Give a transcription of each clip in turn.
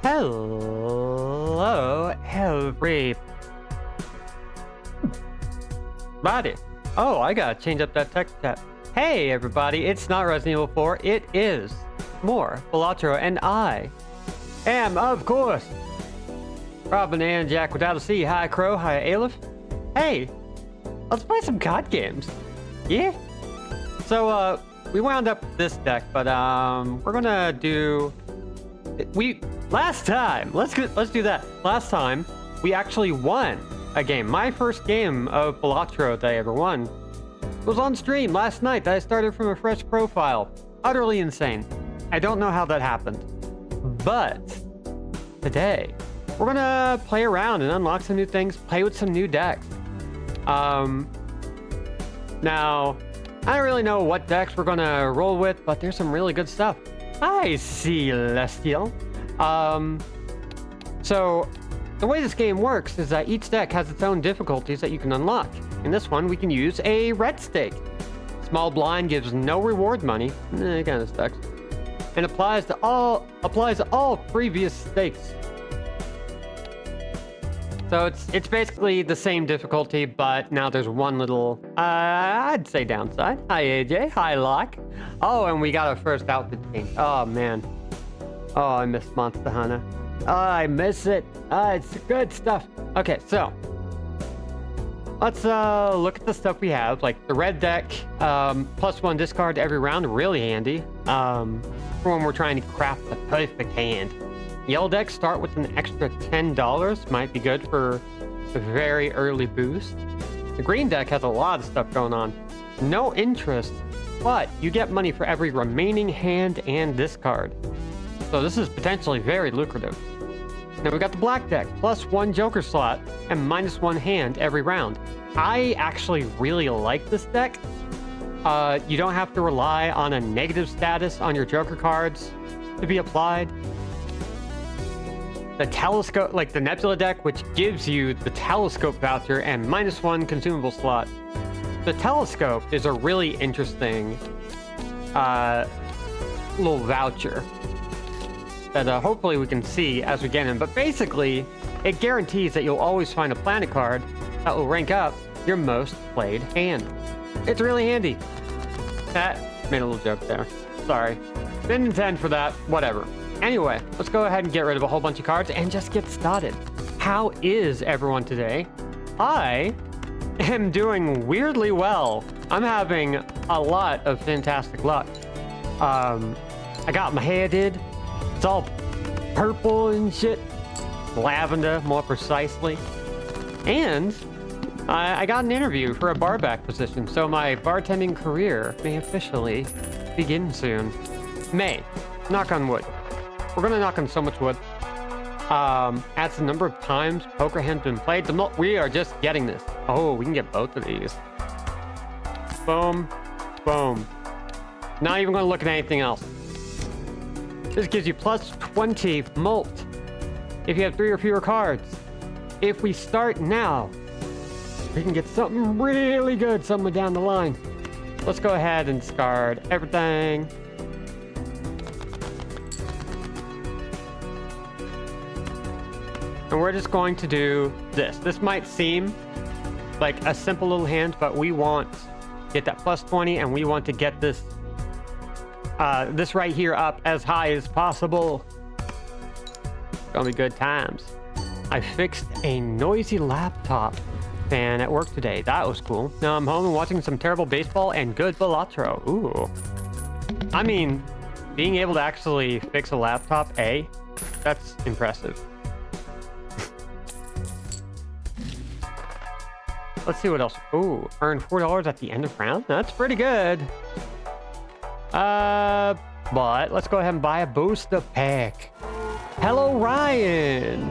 Hello, everybody. Oh, I gotta change up that text chat. Hey, everybody, it's not Resident Evil 4, it is more Balatro, and I am, of course, Robin and Jack without a C. Hi, Crow. Hi, Aleph. Hey, let's play some COD games. Yeah? So, we wound up with this deck, but, we're gonna do... Last time, let's do that. Last time, we actually won a game. My first game of Balatro that I ever won was on stream last night that I started from a fresh profile. Utterly insane. I don't know how that happened. But today, we're gonna play around and unlock some new things, play with some new decks. Now, I don't really know what decks we're gonna roll with, but there's some really good stuff. Hi, Celestial. So the way this game works is that each deck has its own difficulties that you can unlock. In this one, we can use a red stake. Small blind gives no reward money. It kind of sucks. And applies to all previous stakes. So it's basically the same difficulty, but now there's one little, I'd say downside. Hi, AJ. Hi, Locke. Oh, and we got our first outfit change. Oh, man. Oh, I miss Monster Hunter. Oh, I miss it. It's good stuff. Okay, so let's look at the stuff we have. Like the red deck, +1 discard every round, really handy. For when we're trying to craft the perfect hand. Yellow decks start with an extra $10. Might be good for a very early boost. The green deck has a lot of stuff going on. No interest, but you get money for every remaining hand and discard. So this is potentially very lucrative. Now we got the black deck, +1 joker slot and -1 hand every round. I actually really like this deck. You don't have to rely on a negative status on your joker cards to be applied. The telescope, like the Nebula deck, which gives you the telescope voucher and -1 consumable slot. The telescope is a really interesting little voucher that hopefully we can see as we get in. But basically, it guarantees that you'll always find a planet card that will rank up your most played hand. It's really handy. That made a little joke there. Sorry. Didn't intend for that. Whatever. Anyway, let's go ahead and get rid of a whole bunch of cards and just get started. How is everyone today? I am doing weirdly well. I'm having a lot of fantastic luck. I got my hair did. It's all purple and shit. Lavender, more precisely. And I got an interview for a barback position, so my bartending career may officially begin soon. May. Knock on wood. We're gonna knock on so much wood. Adds the number of times poker has been played. We are just getting this. Oh, we can get both of these. Boom. Boom. Not even gonna look at anything else. This gives you +20 molt if you have 3 or fewer cards. If we start now, we can get something really good somewhere down the line. Let's go ahead and discard everything. And we're just going to do this. This might seem like a simple little hand, but we want to get that +20, and we want to get this this right here up as high as possible. It's gonna be good times. I fixed a noisy laptop fan at work today. That was cool. Now I'm home and watching some terrible baseball and good Balatro. Ooh. I mean, being able to actually fix a laptop, that's impressive. Let's see what else. Ooh, earn $4 at the end of round. That's pretty good. But let's go ahead and buy a booster pack. Hello, Ryan.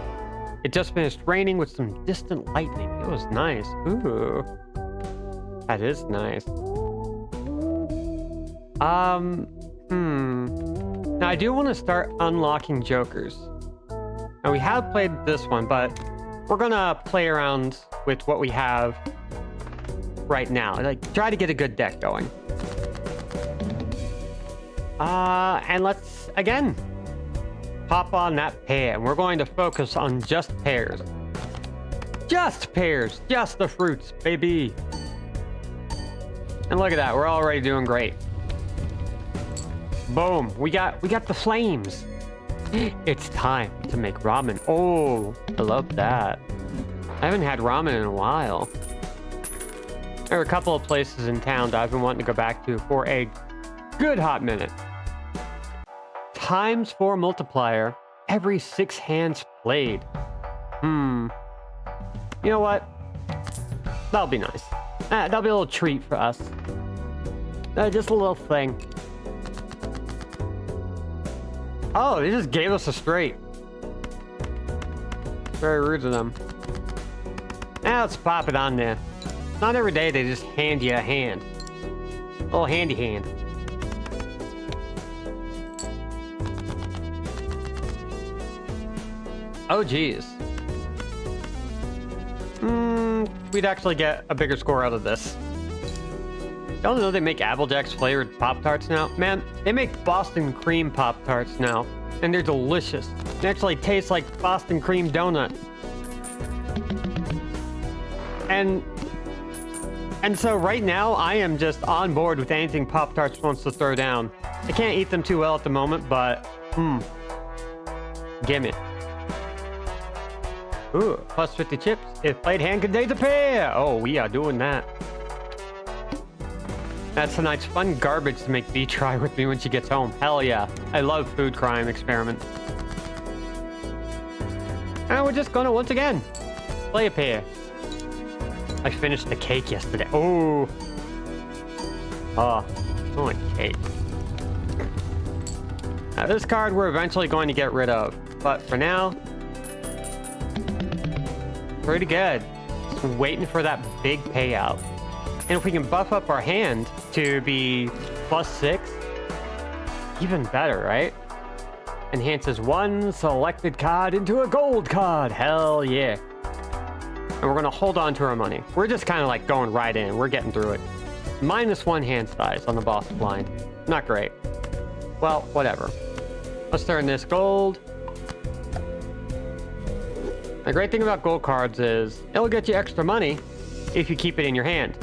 It just finished raining with some distant lightning. It was nice. Ooh, that is nice. Now I do want to start unlocking jokers. Now we have played this one, but we're gonna play around with what we have right now. Like, try to get a good deck going. And let's, again, pop on that pear, and we're going to focus on just pears. Just pears, just the fruits, baby. And look at that, we're already doing great. Boom, we got the flames. It's time to make ramen. Oh, I love that. I haven't had ramen in a while. There are a couple of places in town that I've been wanting to go back to for a good hot minute. Times 4 multiplier every 6 hands played. You know what? That'll be nice. That'll be a little treat for us. Just a little thing. Oh, they just gave us a straight. Very rude of them. Now let's pop it on there. Not every day they just hand you a hand. A little handy hand. Oh, geez. We'd actually get a bigger score out of this. Y'all know they make Apple Jacks flavored Pop-Tarts now? Man, they make Boston cream Pop-Tarts now. And they're delicious. They actually taste like Boston cream donut. And so right now, I am just on board with anything Pop-Tarts wants to throw down. I can't eat them too well at the moment, but, gimme. Ooh, plus 50 chips. If played hand contains a pair. Oh, we are doing that. That's tonight's fun garbage to make B try with me when she gets home. Hell yeah. I love food crime experiments. And we're just gonna, once again, play a pair. I finished the cake yesterday. Oh. Oh, I like cake. Now, this card we're eventually going to get rid of. But for now, pretty good. Just waiting for that big payout. And if we can buff up our hand to be +6, even better, right? Enhances one selected card into a gold card. Hell yeah. And we're going to hold on to our money. We're just kind of like going right in. We're getting through it. -1 hand size on the boss blind. Not great. Well, whatever. Let's turn this gold. The great thing about gold cards is it'll get you extra money if you keep it in your hand.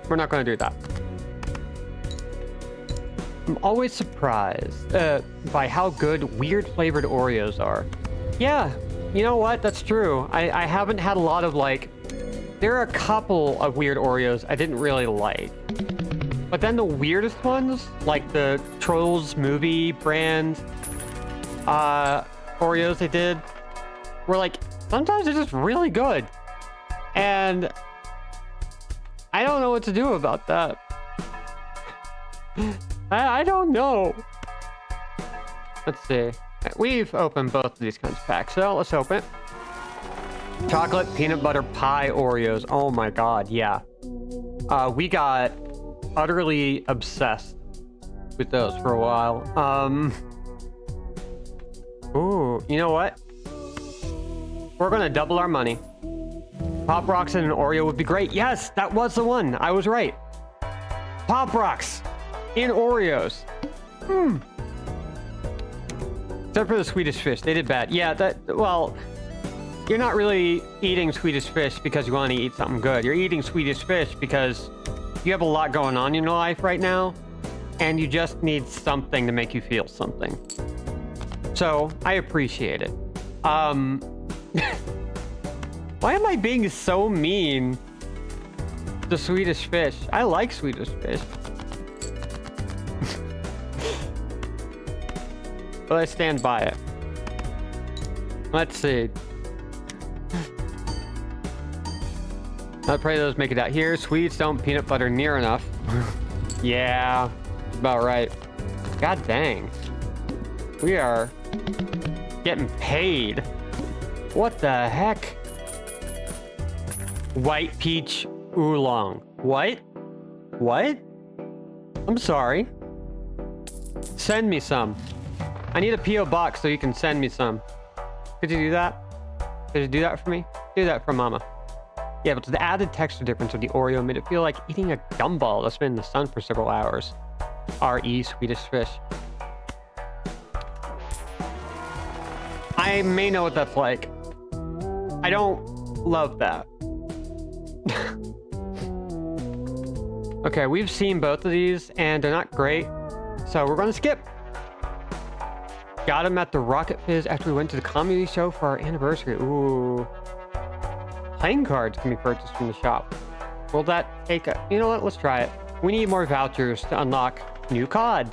We're not going to do that. I'm always surprised by how good weird flavored Oreos are. Yeah, you know what? That's true. I haven't had a lot of like... There are a couple of weird Oreos I didn't really like. But then the weirdest ones, like the Trolls movie brand Oreos they did, were like, sometimes they're just really good. And I don't know what to do about that. I don't know. Let's see. We've opened both of these kinds of packs, so let's open it. Chocolate peanut butter pie Oreos. Oh my god, yeah. We got utterly obsessed with those for a while. Ooh, you know what? We're gonna double our money. Pop Rocks and an Oreo would be great. Yes, that was the one. I was right. Pop Rocks in Oreos. Except for the Swedish Fish. They did bad. Yeah, well, you're not really eating Swedish Fish because you want to eat something good. You're eating Swedish Fish because you have a lot going on in your life right now, and you just need something to make you feel something. So, I appreciate it. Why am I being so mean to Swedish Fish? I like Swedish Fish. But I stand by it. Let's see. I pray those make it out here. Swedes don't peanut butter near enough. Yeah, about right. God dang. We are getting paid. What the heck? White peach oolong. What? What? I'm sorry. Send me some. I need a P.O. box so you can send me some. Could you do that? Could you do that for me? Do that for mama. Yeah, but the added texture difference of the Oreo made it feel like eating a gumball that's been in the sun for several hours. R.E. Swedish Fish. I may know what that's like. I don't love that. Okay, we've seen both of these, and they're not great. So we're going to skip. Got them at the Rocket Fizz after we went to the comedy show for our anniversary. Ooh. Playing cards can be purchased from the shop. Will that take a... You know what? Let's try it. We need more vouchers to unlock new cards.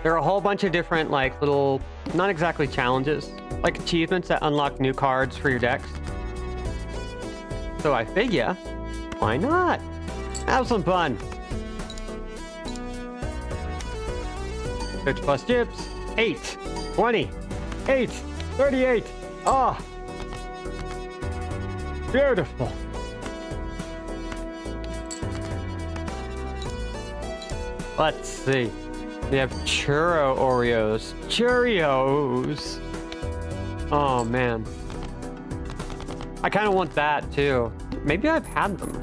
There are a whole bunch of different, like, little... Not exactly challenges. Like achievements that unlock new cards for your decks. So I figure... Why not? Have some fun. 6 plus chips. 8. 20. 8. 38. Oh. Beautiful. Let's see. We have churro Oreos. Cheerios. Oh, man. I kind of want that, too. Maybe I've had them.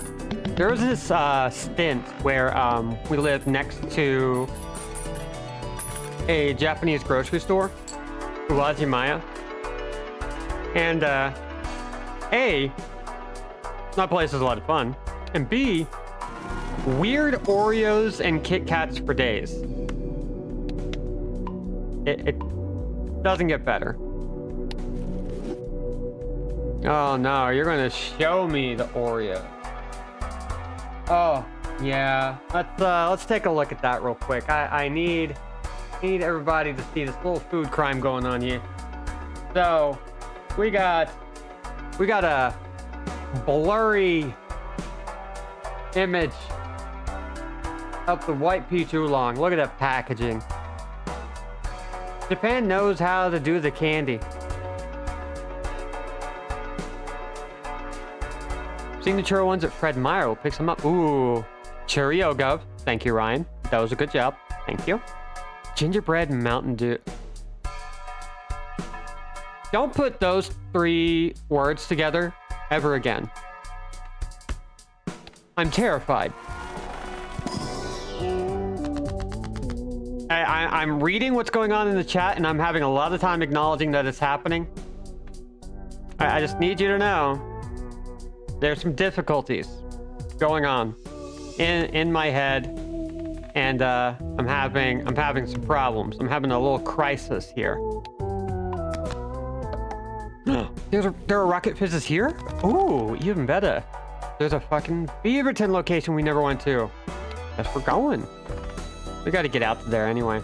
There was this stint where we lived next to a Japanese grocery store, Uwajimaya. And A, that place is a lot of fun. And B, weird Oreos and Kit Kats for days. It doesn't get better. Oh no, you're gonna show me the Oreo. Oh, yeah. Let's take a look at that real quick. I need everybody to see this little food crime going on here. So, we got a blurry image of the white peach oolong. Look at that packaging. Japan knows how to do the candy. Signature ones at Fred Meyer will pick some up. Ooh, Cheerio Gov. Thank you, Ryan. That was a good job. Thank you. Gingerbread Mountain Dew. Don't put those 3 words together ever again. I'm terrified. I'm reading what's going on in the chat, and I'm having a lot of time acknowledging that it's happening. I just need you to know there's some difficulties going on in my head, and I'm having some problems. I'm having a little crisis here. There are Rocket Fizzes here? Ooh, even better. There's a fucking Beaverton location we never went to. Guess we're going. We gotta get out to there anyway.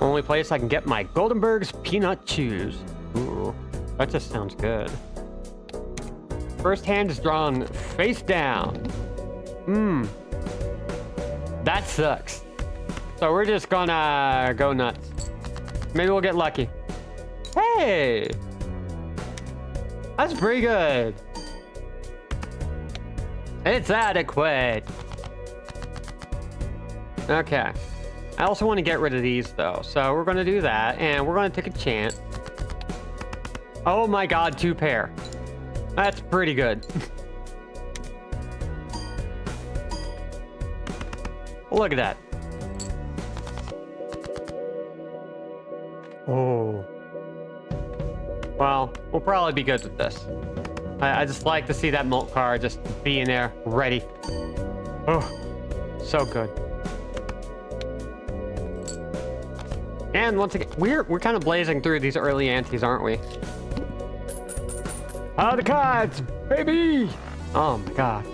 Only place I can get my Goldenberg's peanut chews. Ooh, that just sounds good. First hand is drawn face down. That sucks. So we're just gonna go nuts. Maybe we'll get lucky. Hey! That's pretty good. It's adequate. Okay. I also want to get rid of these, though. So we're going to do that, and we're going to take a chance. Oh my god, 2 pair. That's pretty good. Look at that. Oh. Well, we'll probably be good with this. I just like to see that Molt card just being there, ready. Oh, so good. And once again, we're kind of blazing through these early antes, aren't we? Oh, the cards, baby! Oh my god.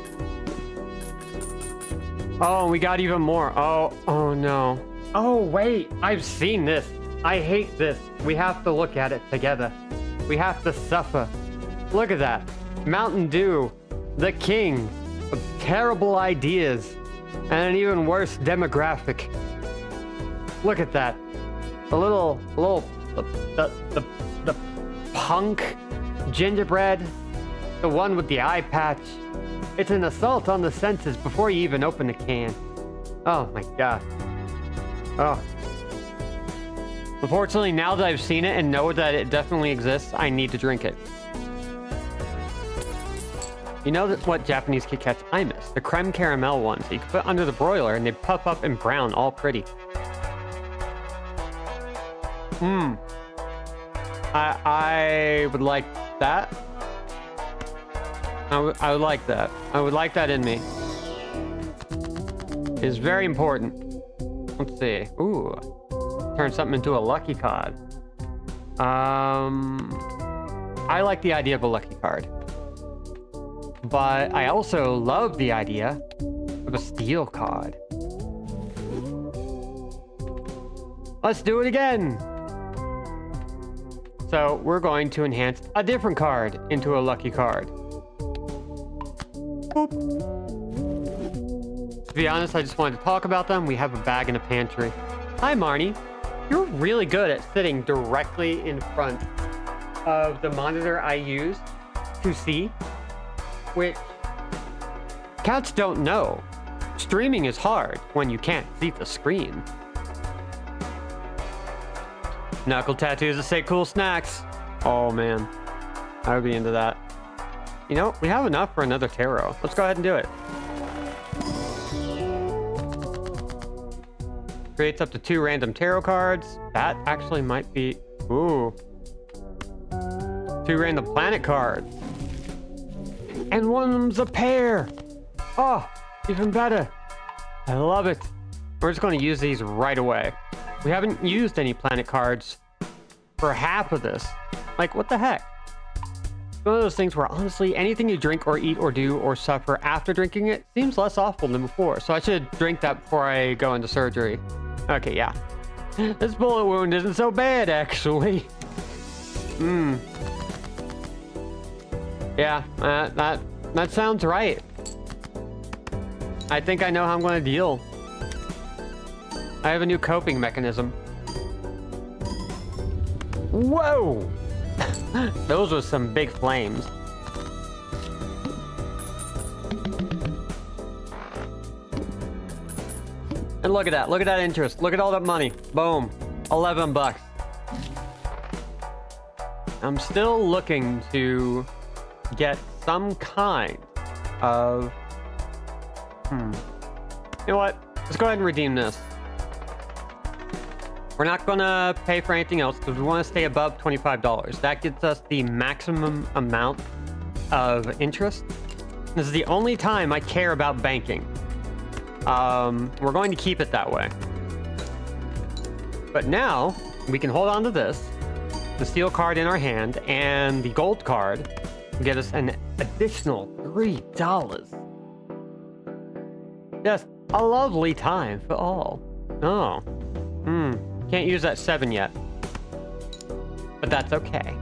Oh, we got even more. Oh no. Oh wait, I've seen this. I hate this. We have to look at it together. We have to suffer. Look at that. Mountain Dew, the king of terrible ideas and an even worse demographic. Look at that. The punk gingerbread, the one with the eye patch. It's an assault on the senses before you even open the can. Oh my god. Oh. Unfortunately, now that I've seen it and know that it definitely exists, I need to drink it. You know what Japanese Kit Kats I miss? The creme caramel ones that you can put under the broiler and they puff up and brown all pretty. I would like that. I would like that. I would like that in me. It's very important. Let's see. Ooh. Turn something into a lucky card. I like the idea of a lucky card. But I also love the idea of a steel card. Let's do it again. So we're going to enhance a different card into a lucky card. Boop. To be honest, I just wanted to talk about them. We have a bag in the pantry. Hi, Marnie. You're really good at sitting directly in front of the monitor I use to see, which cats don't know. Streaming is hard when you can't see the screen. Knuckle tattoos that say cool snacks. Oh man, I would be into that. You know, we have enough for another tarot. Let's go ahead and do it. Creates up to 2 random tarot cards. That actually might be... Ooh. 2 random planet cards. And one of them's a pair. Oh, even better. I love it. We're just going to use these right away. We haven't used any planet cards for half of this. Like, what the heck? It's one of those things where, honestly, anything you drink or eat or do or suffer after drinking it seems less awful than before. So I should drink that before I go into surgery. Okay, yeah. This bullet wound isn't so bad, actually. Yeah, that sounds right. I think I know how I'm going to deal. I have a new coping mechanism. Whoa! Those were some big flames. And look at that. Look at that interest. Look at all that money. Boom. 11 bucks. I'm still looking to get some kind of... You know what? Let's go ahead and redeem this. We're not gonna pay for anything else because we want to stay above $25. That gets us the maximum amount of interest. This is the only time I care about banking. We're going to keep it that way. But now we can hold on to this, the steel card in our hand, and the gold card to get us an additional $3. Just a lovely time for all. Oh. Can't use that 7 yet. But that's okay.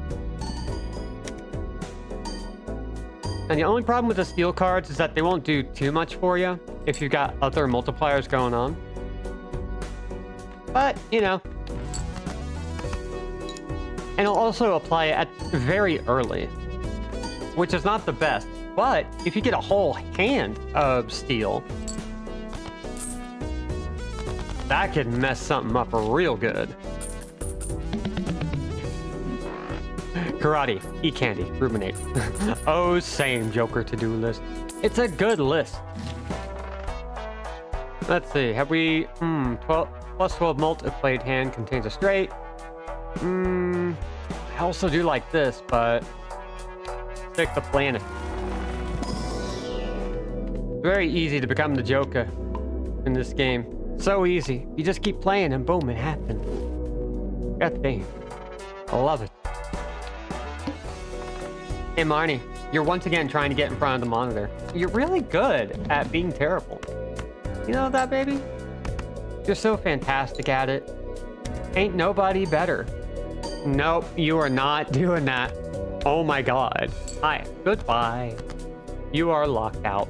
And the only problem with the steel cards is that they won't do too much for you if you've got other multipliers going on. But, you know. And it'll also apply it very early, which is not the best. But if you get a whole hand of steel, that could mess something up real good. Karate, eat candy, ruminate. Oh, same Joker to-do list. It's a good list. Let's see, have we... 12 plus 12 multi-played hand contains a straight. I also do like this, but... Stick the planet. Very easy to become the Joker in this game. So easy. You just keep playing and boom, it happens. God damn. I love it. Hey Marnie, you're once again trying to get in front of the monitor. You're really good at being terrible. You know that, baby? You're so fantastic at it. Ain't nobody better. Nope, you are not doing that. Oh my god. Hi, goodbye. You are locked out.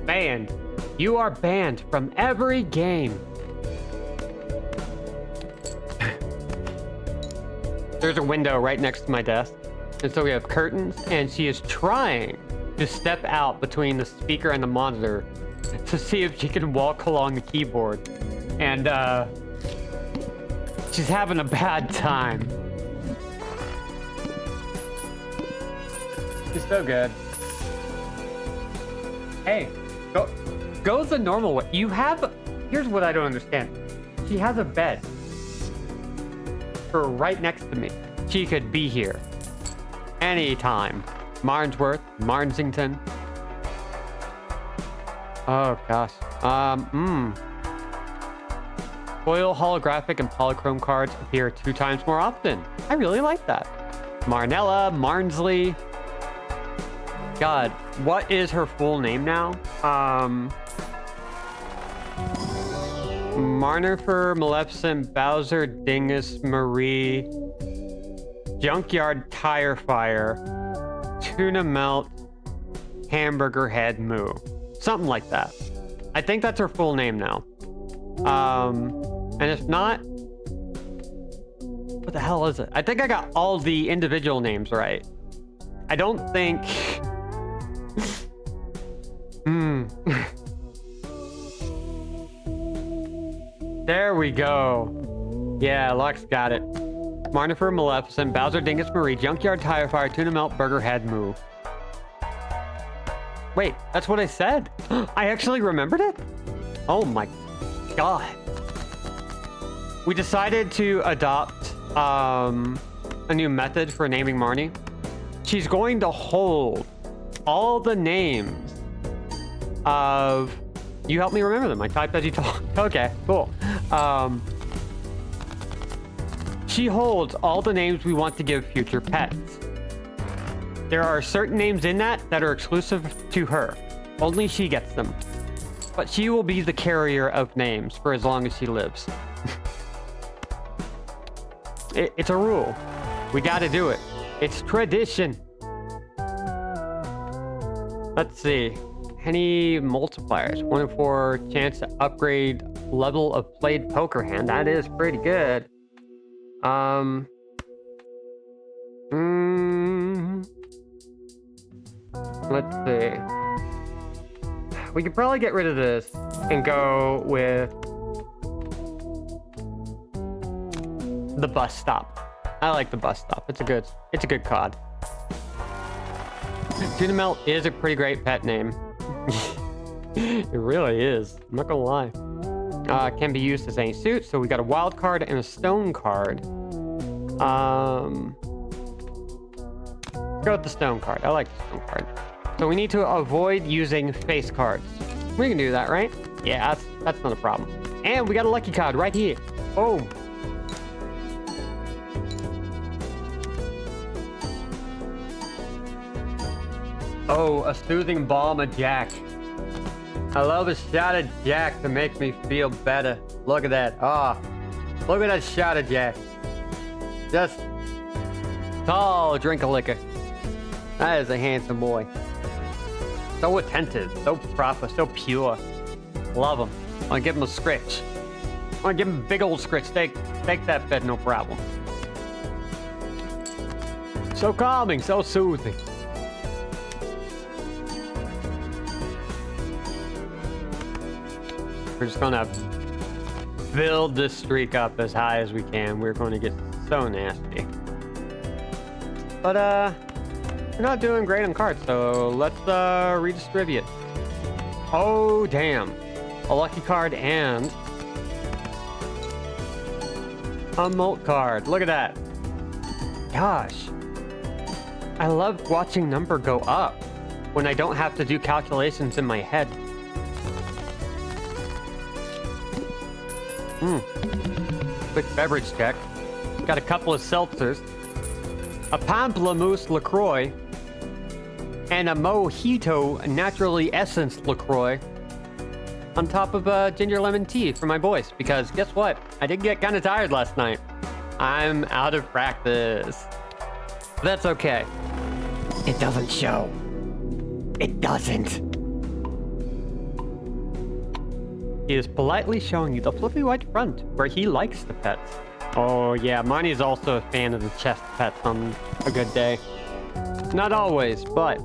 Banned. You are banned from every game. There's a window right next to my desk. And so we have curtains, and she is trying to step out between the speaker and the monitor to see if she can walk along the keyboard. And, she's having a bad time. She's so good. Hey, go the normal way. You have... Here's what I don't understand. She has a bed. her right next to me. She could be here anytime. Marnsworth, Marnsington. Oh gosh. Foil, holographic, and polychrome cards appear 2 times more often. I really like that. Marnella, Marnsley. God, what is her full name now? Marnifer, Maleficent, Bowser, Dingus, Marie, Junkyard Tire Fire, Tuna Melt, Hamburger Head Moo. Something like that. I think that's her full name now. And if not, what the hell is it? I think I got all the individual names right. I don't think... There we go. Yeah, Lux got it. Marnifer, Maleficent, Bowser, Dingus, Marie, Junkyard Tire Fire, Tuna Melt, Burger Head, Moo. Wait, that's what I said. I actually remembered it? Oh my god. We decided to adopt a new method for naming Marnie. She's going to hold all the names of... You helped me remember them. I typed as you talked. Okay, cool. She holds all the names we want to give future pets. There are certain names in that are exclusive to her. Only she gets them. But she will be the carrier of names for as long as she lives. It's a rule. We gotta do it. It's tradition. Let's see. Any multipliers? 1 in 4 chance to upgrade level of played poker hand. That is pretty good. Let's see. We could probably get rid of this and go with the bus stop. I like the bus stop. It's a good card. Tuna Melt is a pretty great pet name. It really is. I'm not gonna lie. Can be used as any suit, so we got a wild card and a stone card. Go with the stone card. I like the stone card. So we need to avoid using face cards. We can do that, right? Yeah, that's not a problem. And we got a lucky card right here. Boom. Oh, a soothing balm of Jack. I love a shot of Jack to make me feel better. Look at that. Ah, oh, look at that shot of Jack. Just tall drink of liquor. That is a handsome boy. So attentive, so proper, so pure. Love him. I want to give him a scritch. I want to give him a big old scritch. Take that bed, no problem. So calming, so soothing. We're just gonna build this streak up as high as we can. We're going to get so nasty. But, we're not doing great on cards, so let's, redistribute. Oh, damn. A lucky card and a molt card. Look at that. Gosh. I love watching number go up when I don't have to do calculations in my head. Quick beverage check. Got a couple of seltzers, a pamplemousse LaCroix, and a mojito naturally essenced LaCroix on top of ginger lemon tea for my boys, because guess what? I did get kind of tired last night. I'm out of practice. That's okay. It doesn't show. It doesn't. He is politely showing you the fluffy white front where he likes the pets. Oh yeah, Marnie's also a fan of the chest pets on a good day. Not always, but...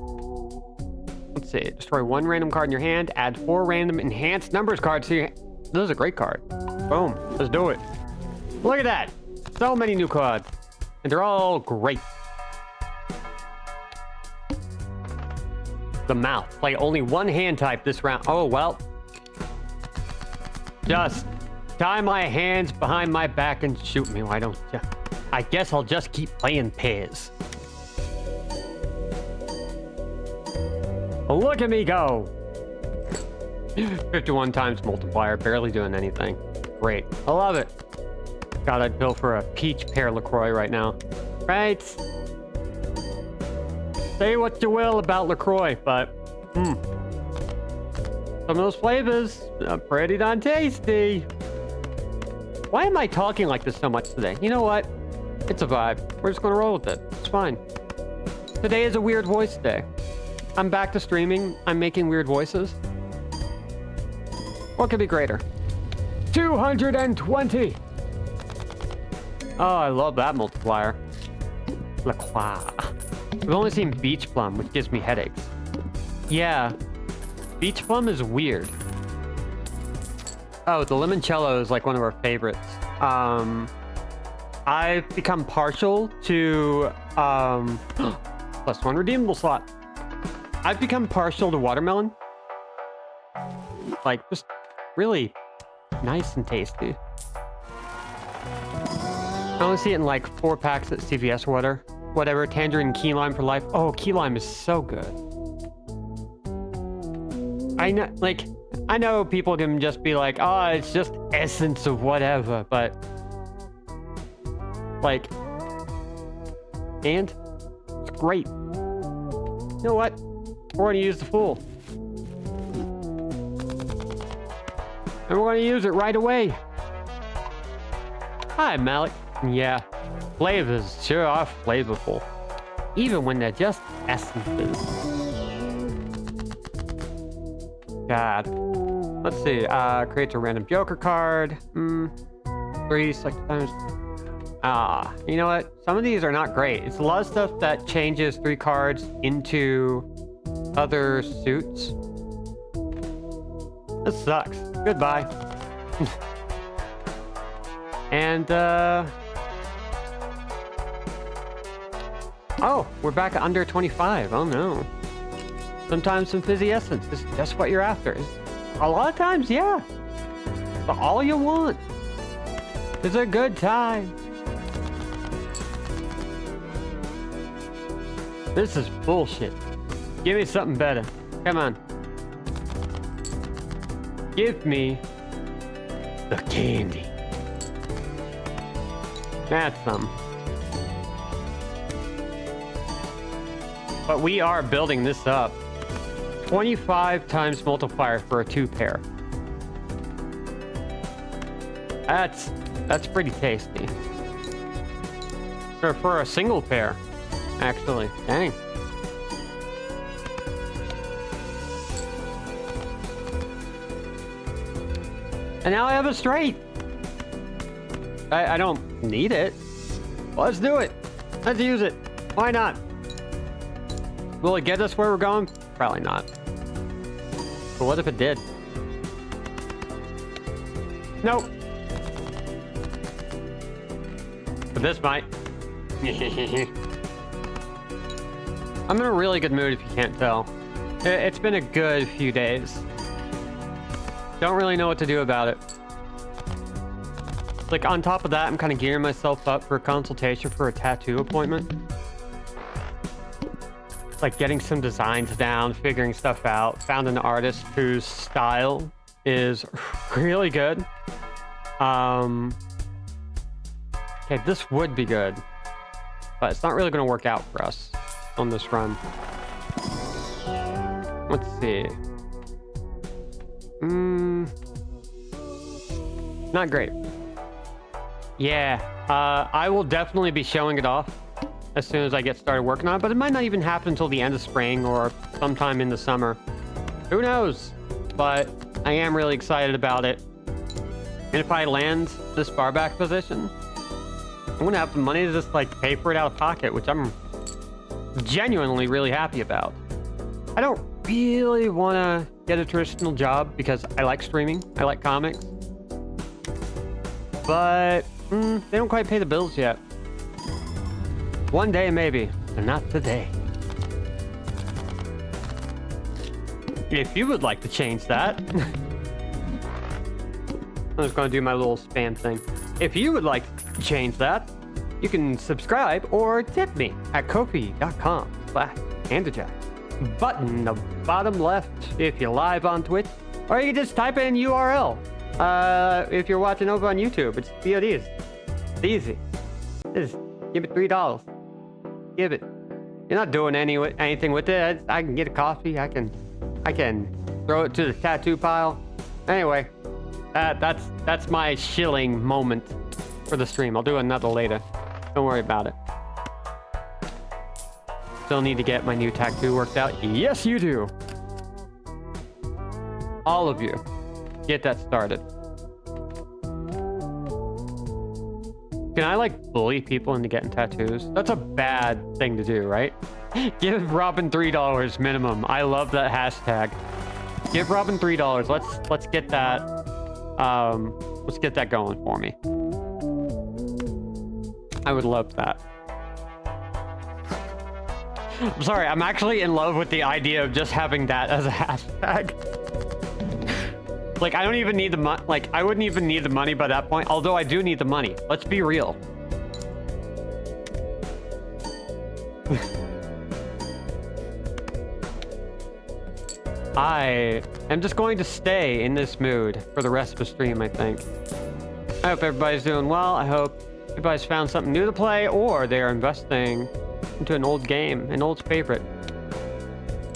Let's see. Destroy 1 random card in your hand. Add 4 random enhanced numbers cards to your hand. This is a great card. Boom. Let's do it. Look at that. So many new cards. And they're all great. The mouth. Play only 1 hand type this round. Oh, well. Just tie my hands behind my back and shoot me, why don't you? I guess I'll just keep playing pairs. Look at me go! 51 times multiplier, barely doing anything. Great. I love it. God, I'd bill for a peach pear LaCroix right now. Right? Say what you will about LaCroix, but... some of those flavors are pretty darn tasty. Why am I talking like this so much today? You know what? It's a vibe. We're just gonna roll with it. It's fine. Today is a weird voice day. I'm back to streaming. I'm making weird voices. What could be greater? 220! Oh, I love that multiplier. La Croix. I've only seen Beach Plum, which gives me headaches. Yeah. Beach Plum is weird. Oh, the limoncello is like one of our favorites. I've become partial to, +1 redeemable slot. I've become partial to watermelon. Like, just really nice and tasty. I only see it in like 4 packs at CVS or whatever. Tangerine key lime for life. Oh, key lime is so good. I know people can just be like, oh, it's just essence of whatever, but like, and it's great. You know what? We're gonna use the Fool. And we're gonna use it right away. Hi, Malik. Yeah, flavors sure are flavorful. Even when they're just essences. God. Let's see. Creates a random Joker card. 3 select times. You know what? Some of these are not great. It's a lot of stuff that changes 3 cards into other suits. This sucks. Goodbye. And, oh, we're back under 25. Oh, no. Sometimes some fizzy essence is just what you're after. A lot of times, yeah. But all you want is a good time. This is bullshit. Give me something better. Come on. Give me the candy. That's some. But we are building this up. 25 times multiplier for a 2 pair. That's pretty tasty. Or for a single pair, actually. Dang. And now I have a straight. I don't need it. Let's do it. Let's use it. Why not? Will it get us where we're going? Probably not. But what if it did? Nope. But this might. I'm in a really good mood if you can't tell. It's been a good few days. Don't really know what to do about it. Like, on top of that, I'm kind of gearing myself up for a consultation for a tattoo appointment. Like, getting some designs down, figuring stuff out. Found an artist whose style is really good. Okay, this would be good. But it's not really going to work out for us on this run. Let's see. Not great. Yeah, I will definitely be showing it off as soon as I get started working on it, but it might not even happen until the end of spring or sometime in the summer. Who knows? But I am really excited about it. And if I land this bar back position, I'm gonna have the money to just like pay for it out of pocket, which I'm genuinely really happy about. I don't really want to get a traditional job because I like streaming, I like comics, but they don't quite pay the bills yet. One day maybe, but not today. If you would like to change that, I'm just gonna do my little spam thing. If you would like to change that, You can subscribe or tip me at kofi.com/Andrejack. Button in the bottom left if you're live on Twitch, or you can just type in URL. If you're watching over on YouTube, it's VODs. It's easy. Just give it $3. Give it. You're not doing anything with it. I can get a coffee. I can throw it to the tattoo pile. Anyway, that's my shilling moment for the stream. I'll do another later. Don't worry about it. Still need to get my new tattoo worked out. Yes, you do. All of you, get that started. Can I like bully people into getting tattoos? That's a bad thing to do, right? Give Robin $3 minimum. I love that hashtag. Give Robin $3. Let's get that. Let's get that going for me. I would love that. I'm sorry, I'm actually in love with the idea of just having that as a hashtag. Like, I don't even need the money. Like, I wouldn't even need the money by that point. Although I do need the money. Let's be real. I am just going to stay in this mood for the rest of the stream, I think. I hope everybody's doing well. I hope everybody's found something new to play, or they are investing into an old game, an old favorite.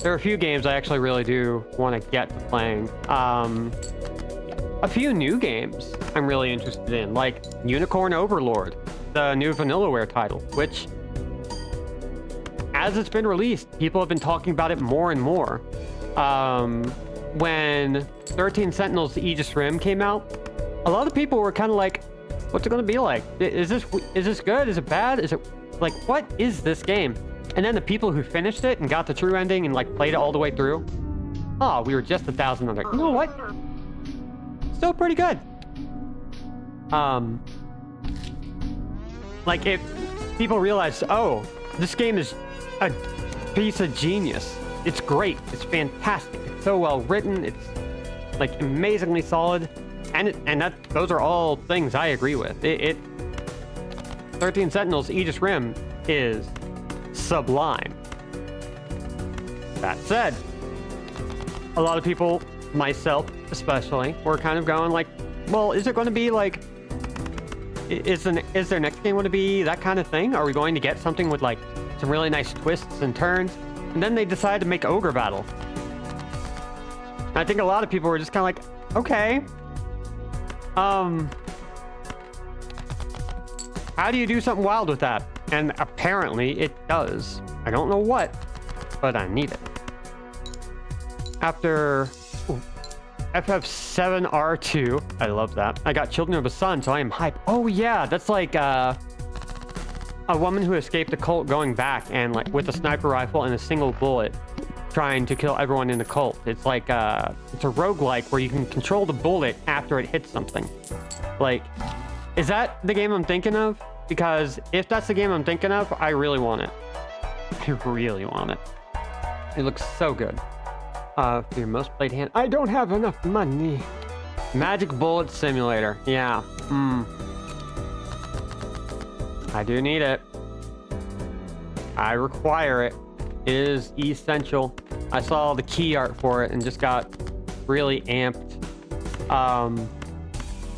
There are a few games I actually really do want to get to playing. A few new games I'm really interested in, like Unicorn Overlord, the new Vanillaware title, which, as it's been released, people have been talking about it more and more. When 13 Sentinels Aegis Rim came out, a lot of people were kind of like, what's it going to be like? Is this good? Is it bad? Is it like, what is this game? And then the people who finished it and got the true ending and like played it all the way through, oh, we were just 1,000 under. You know what? Still pretty good. Like, if people realize, oh, this game is a piece of genius. It's great. It's fantastic. It's so well written. It's like amazingly solid, and those are all things I agree with. 13 Sentinels Aegis Rim is sublime. That said, a lot of people, myself especially, were kind of going like, well, is it going to be like, is their next game going to be that kind of thing? Are we going to get something with like some really nice twists and turns? And then they decided to make Ogre Battle. I think a lot of people were just kind of like, okay, how do you do something wild with that? And apparently it does. I don't know what, but I need it. After FF7R2, I love that. I got Children of the Sun, so I am hyped. Oh yeah, that's like a woman who escaped the cult going back and like with a sniper rifle and a single bullet trying to kill everyone in the cult. It's like it's a roguelike where you can control the bullet after it hits something. Like, is that the game I'm thinking of? Because if that's the game I'm thinking of, I really want it. I really want it. It looks so good. For your most played hand, I don't have enough money. Magic Bullet Simulator. Yeah. I do need it. I require it. It is essential. I saw the key art for it and just got really amped.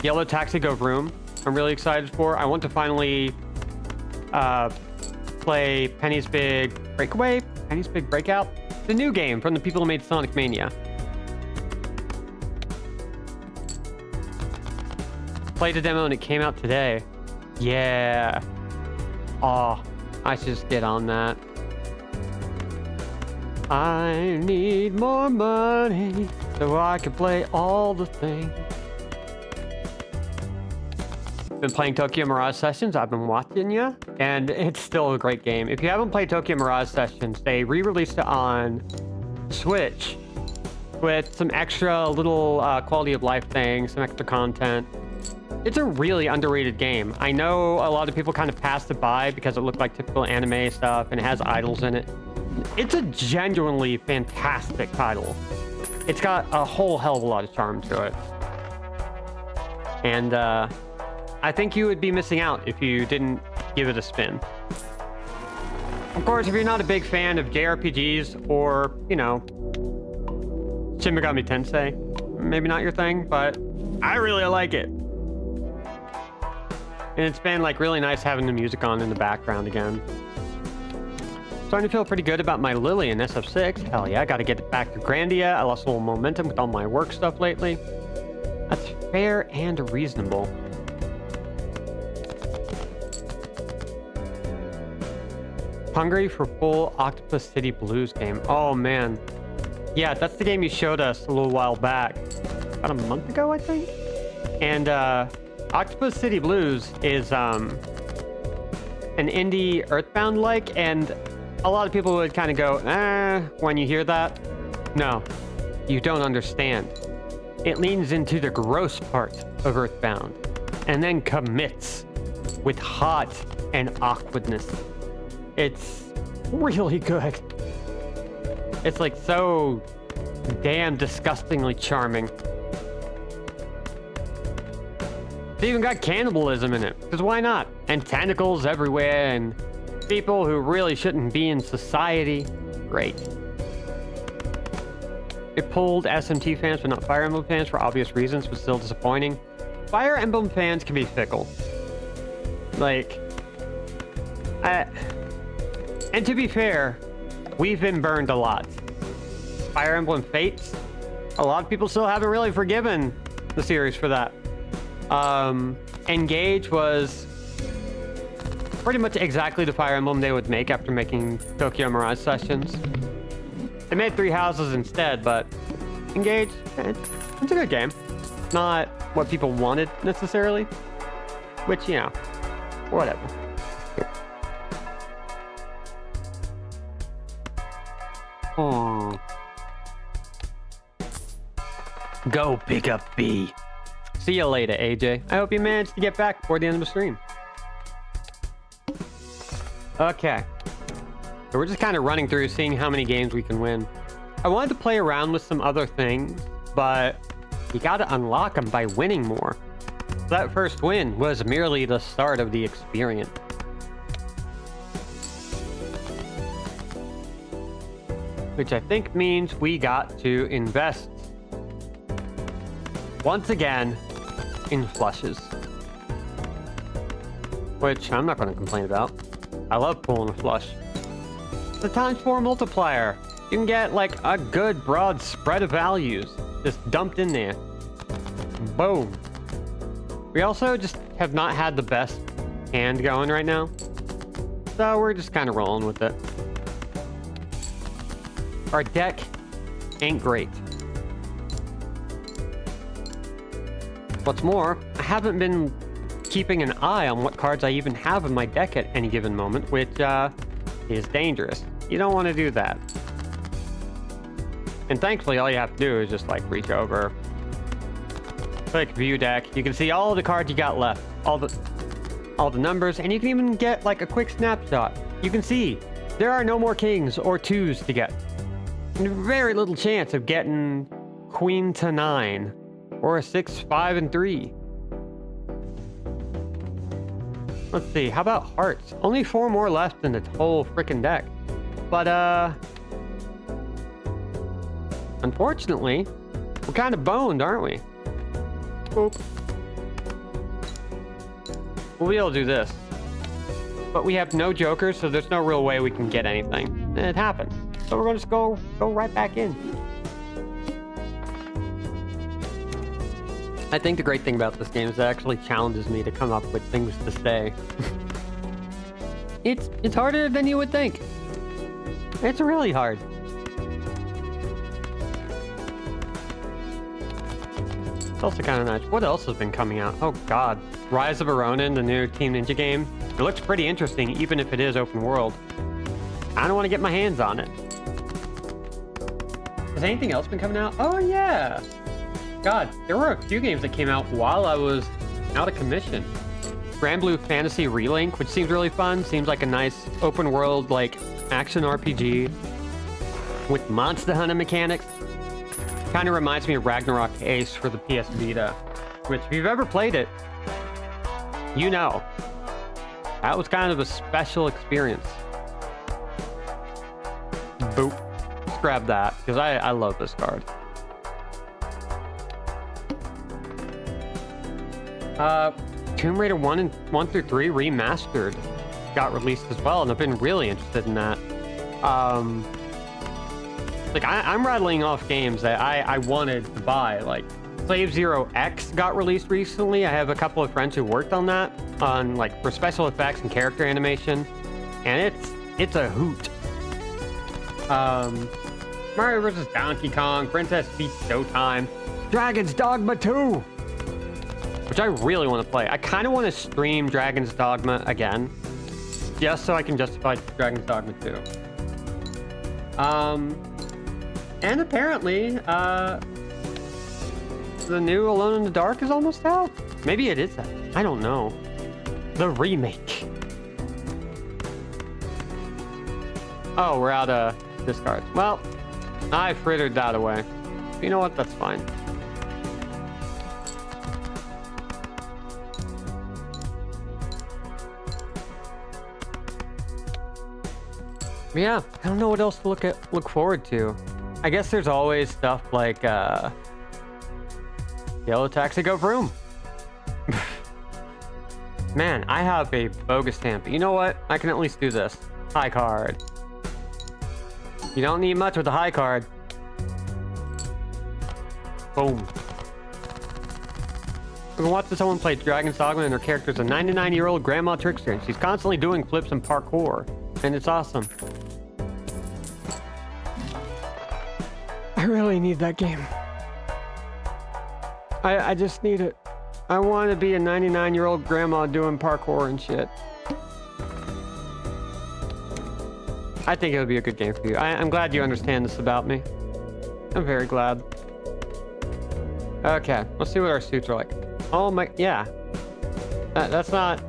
Yellow Taxi Go Vroom, I'm really excited for. I want to finally play Penny's Big Breakaway, Penny's Big Breakout, the new game from the people who made Sonic Mania. Played the demo and it came out today. Yeah. Oh, I should just get on that. I need more money so I can play all the things. Been playing Tokyo Mirage Sessions. I've been watching you, and it's still a great game. If you haven't played Tokyo Mirage Sessions, they re-released it on Switch with some extra little quality of life things, some extra content. It's a really underrated game. I know a lot of people kind of passed it by because it looked like typical anime stuff and it has idols in it. It's a genuinely fantastic title. It's got a whole hell of a lot of charm to it. And I think you would be missing out if you didn't give it a spin. Of course, if you're not a big fan of JRPGs or, you know, Shin Megami Tensei, maybe not your thing, but I really like it. And it's been like really nice having the music on in the background again. Starting to feel pretty good about my Lily in SF6. Hell yeah, I gotta get back to Grandia. I lost a little momentum with all my work stuff lately. That's fair and reasonable. Hungry for full Octopus City Blues game. Oh man. Yeah, that's the game you showed us a little while back. About a month ago, I think? And Octopus City Blues is an indie Earthbound-like, and a lot of people would kind of go, when you hear that. No, you don't understand. It leans into the gross part of Earthbound, and then commits with hot and awkwardness. It's really good. It's like so damn disgustingly charming. It's even got cannibalism in it, because why not? And tentacles everywhere, and people who really shouldn't be in society. Great. It pulled SMT fans, but not Fire Emblem fans for obvious reasons, but still disappointing. Fire Emblem fans can be fickle. Like, and to be fair, we've been burned a lot. Fire Emblem Fates, a lot of people still haven't really forgiven the series for that. Engage was pretty much exactly the Fire Emblem they would make after making Tokyo Mirage Sessions. They made 3 houses instead, but Engage, it's a good game. Not what people wanted necessarily, which, you know, whatever. Go pick up B. See you later, AJ. I hope you managed to get back before the end of the stream. Okay. So we're just kind of running through, seeing how many games we can win. I wanted to play around with some other things, but you gotta unlock them by winning more. So that first win was merely the start of the experience. Which I think means we got to invest once again in flushes. Which I'm not going to complain about. I love pulling a flush. The ×4 multiplier. You can get like a good broad spread of values just dumped in there. Boom. We also just have not had the best hand going right now. So we're just kind of rolling with it. Our deck ain't great. What's more, I haven't been keeping an eye on what cards I even have in my deck at any given moment, which is dangerous. You don't want to do that. And thankfully, all you have to do is just like reach over, click view deck. You can see all the cards you got left, all the numbers, and you can even get like a quick snapshot. You can see there are no more kings or 2s to get. And very little chance of getting queen to 9 or a 6, 5, and 3. Let's see, how about hearts? Only 4 more left in the whole frickin' deck. But unfortunately, we're kind of boned, aren't we? Boop. We'll be able to do this. But we have no jokers, so there's no real way we can get anything. And it happens. So we're going to just go right back in. I think the great thing about this game is it actually challenges me to come up with things to say. It's harder than you would think. It's really hard. It's also kind of nice. What else has been coming out? Oh god. Rise of a Ronin, the new Team Ninja game. It looks pretty interesting, even if it is open world. I don't want to get my hands on it. Has anything else been coming out? Oh yeah! God, there were a few games that came out while I was out of commission. Grand Blue Fantasy Relink, which seems really fun. Seems like a nice open world, like, action RPG with monster hunter mechanics. Kind of reminds me of Ragnarok Ace for the PS Vita, which if you've ever played it, you know. That was kind of a special experience. Boop. Let's grab that, because I love this card. Tomb Raider 1 through 3 Remastered got released as well, and I've been really interested in that. Like, I'm rattling off games that I wanted to buy. Like, Slave Zero X got released recently. I have a couple of friends who worked on that, like, for special effects and character animation, and it's a hoot. Mario vs. Donkey Kong, Princess Peach Showtime, Dragon's Dogma 2, which I really want to play. I kind of want to stream Dragon's Dogma again, just so I can justify Dragon's Dogma 2. And apparently, the new Alone in the Dark is almost out. Maybe it is that. I don't know. The remake. Oh, we're out of discards. Well, I frittered that away. You know what? That's fine. Yeah, I don't know what else to look forward to. I guess there's always stuff like Yellow Taxi Go Vroom. Man, I have a bogus stamp. But you know what? I can at least do this. High card. You don't need much with a high card. Boom. We can watch someone play Dragon's Dogma and her character's a 99-year-old grandma trickster, and she's constantly doing flips and parkour. And it's awesome. I really need that game. I just need it. I want to be a 99-year-old grandma doing parkour and shit. I think it would be a good game for you. I'm glad you understand this about me. I'm very glad. Okay, let's see what our suits are like. Oh my, yeah. That's not...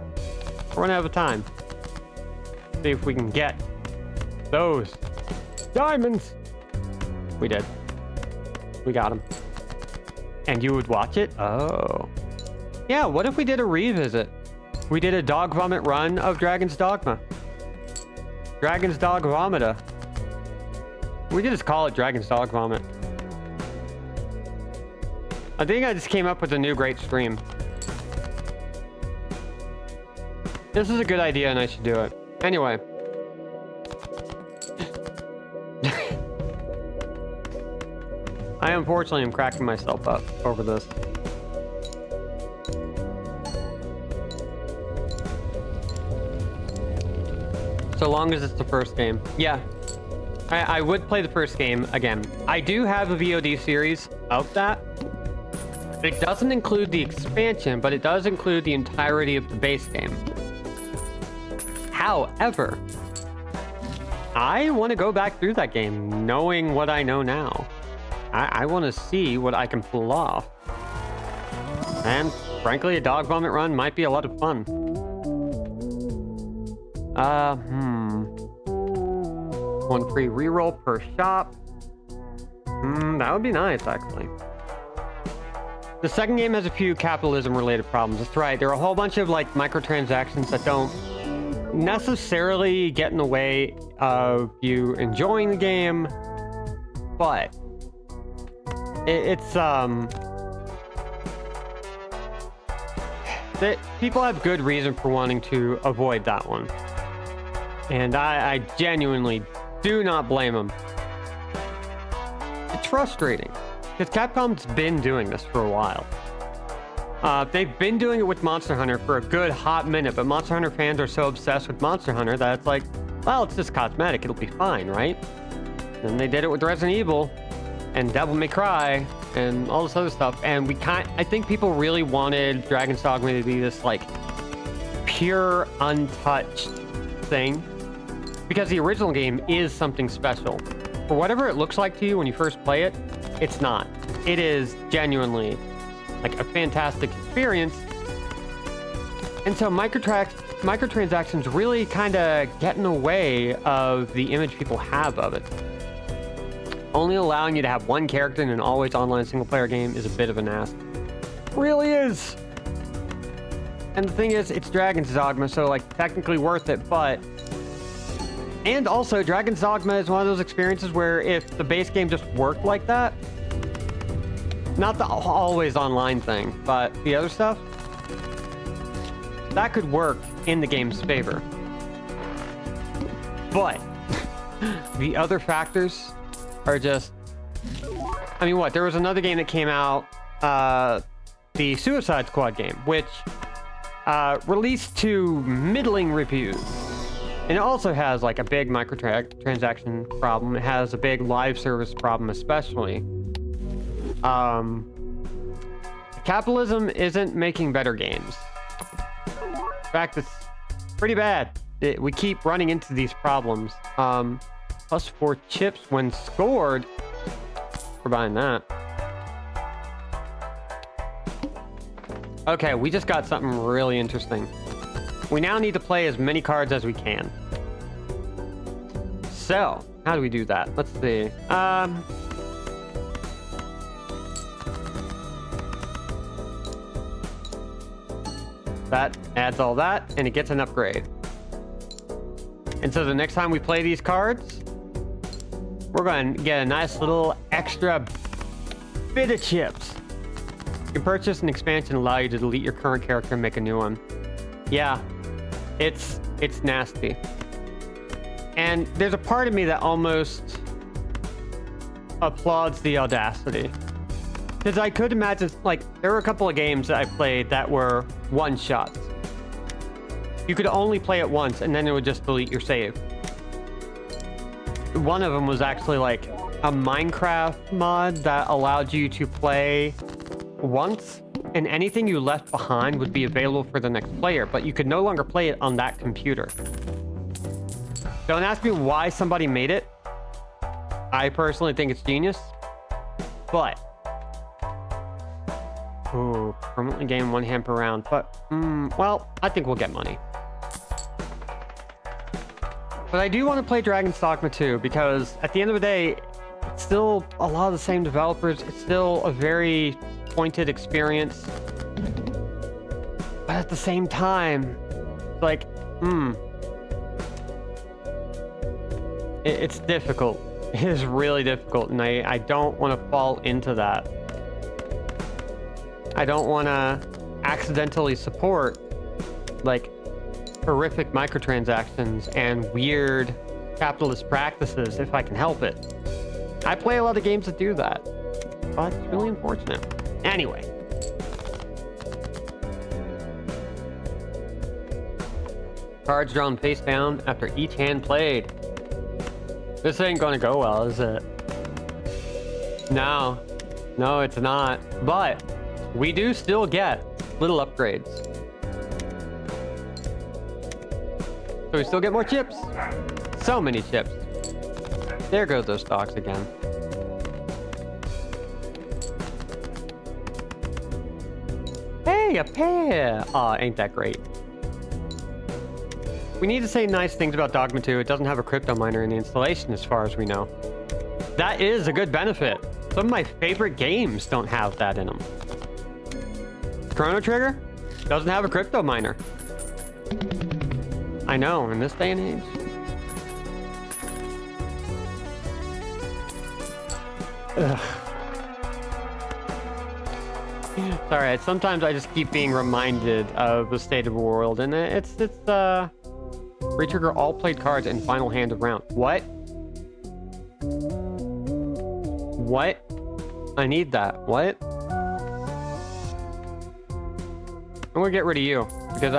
We're running out of time. See if we can get those diamonds. We did. We got them. And you would watch it? Oh. Yeah, what if we did a revisit? We did a dog vomit run of Dragon's Dogma. Dragon's Dog Vomita. We could just call it Dragon's Dog Vomit. I think I just came up with a new great stream. This is a good idea and I should do it. Anyway. I unfortunately am cracking myself up over this. So long as it's the first game. Yeah. I would play the first game again. I do have a VOD series of that. It doesn't include the expansion, but it does include the entirety of the base game. However, I want to go back through that game knowing what I know now. I want to see what I can pull off. And frankly, a dog vomit run might be a lot of fun. 1 free reroll per shop. That would be nice, actually. The second game has a few capitalism-related problems. That's right. There are a whole bunch of like microtransactions that don't necessarily get in the way of you enjoying the game, but people have good reason for wanting to avoid that one, and I genuinely do not blame them. It's frustrating because Capcom's been doing this for a while. They've been doing it with Monster Hunter for a good hot minute, but Monster Hunter fans are so obsessed with Monster Hunter that it's like, well, it's just cosmetic, it'll be fine, right? And they did it with Resident Evil and Devil May Cry and all this other stuff, and I think people really wanted Dragon's Dogma to be this like pure, untouched thing, because the original game is something special. For whatever it looks like to you when you first play it, it's not. It is genuinely like a fantastic experience. And so microtransactions really kind of get in the way of the image people have of it. Only allowing you to have one character in an always online single player game is a bit of an ask. Really is. And the thing is, it's Dragon's Dogma, so like technically worth it, but... And also, Dragon's Dogma is one of those experiences where if the base game just worked like that, not the always online thing, but the other stuff, that could work in the game's favor. But the other factors are just... I mean, what? There was another game that came out, the Suicide Squad game, which released to middling reviews. And it also has like a big microtransaction problem. It has a big live service problem, especially. Capitalism isn't making better games. In fact, it's pretty bad. We keep running into these problems. Plus 4 chips when scored. We're buying that. Okay, we just got something really interesting. We now need to play as many cards as we can. So, how do we do that? Let's see. That adds all that, and it gets an upgrade. And so the next time we play these cards, we're going to get a nice little extra bit of chips. You can purchase an expansion allow you to delete your current character and make a new one. Yeah, it's nasty. And there's a part of me that almost applauds the audacity. Because I could imagine, like, there were a couple of games that I played that were one-shots. You could only play it once, and then it would just delete your save. One of them was actually, like, a Minecraft mod that allowed you to play once, and anything you left behind would be available for the next player, but you could no longer play it on that computer. Don't ask me why somebody made it. I personally think it's genius, but... Ooh, permanently gain 1 hand per round, but, well, I think we'll get money. But I do want to play Dragon's Dogma 2, because at the end of the day, it's still a lot of the same developers. It's still a very pointed experience. But at the same time, it's like, it's difficult. It is really difficult, and I don't want to fall into that. I don't want to accidentally support, like, horrific microtransactions and weird capitalist practices if I can help it. I play a lot of games that do that, but it's really unfortunate. Anyway. Cards drawn face down after each hand played. This ain't gonna go well, is it? No, it's not. But we do still get little upgrades. So we still get more chips. So many chips. There goes those stocks again. Hey, a pair! Aw, ain't that great. We need to say nice things about Dogma 2. It doesn't have a crypto miner in the installation as far as we know. That is a good benefit. Some of my favorite games don't have that in them. Chrono Trigger doesn't have a crypto miner. I know, in this day and age. Ugh. Sorry, sometimes I just keep being reminded of the state of the world, and it's retrigger all played cards in final hand of round. What? What? I need that. What? I'm gonna get rid of you because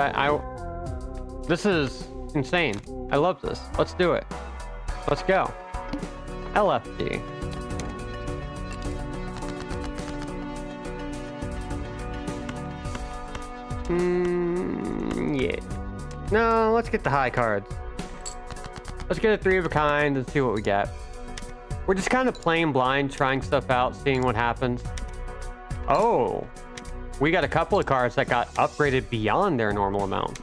this is insane. I love this. Let's do it. Let's go. LFD. Yeah. No, let's get the high cards. Let's get a 3 of a kind and see what we get. We're just kind of playing blind, trying stuff out, seeing what happens. Oh. We got a couple of cards that got upgraded beyond their normal amount.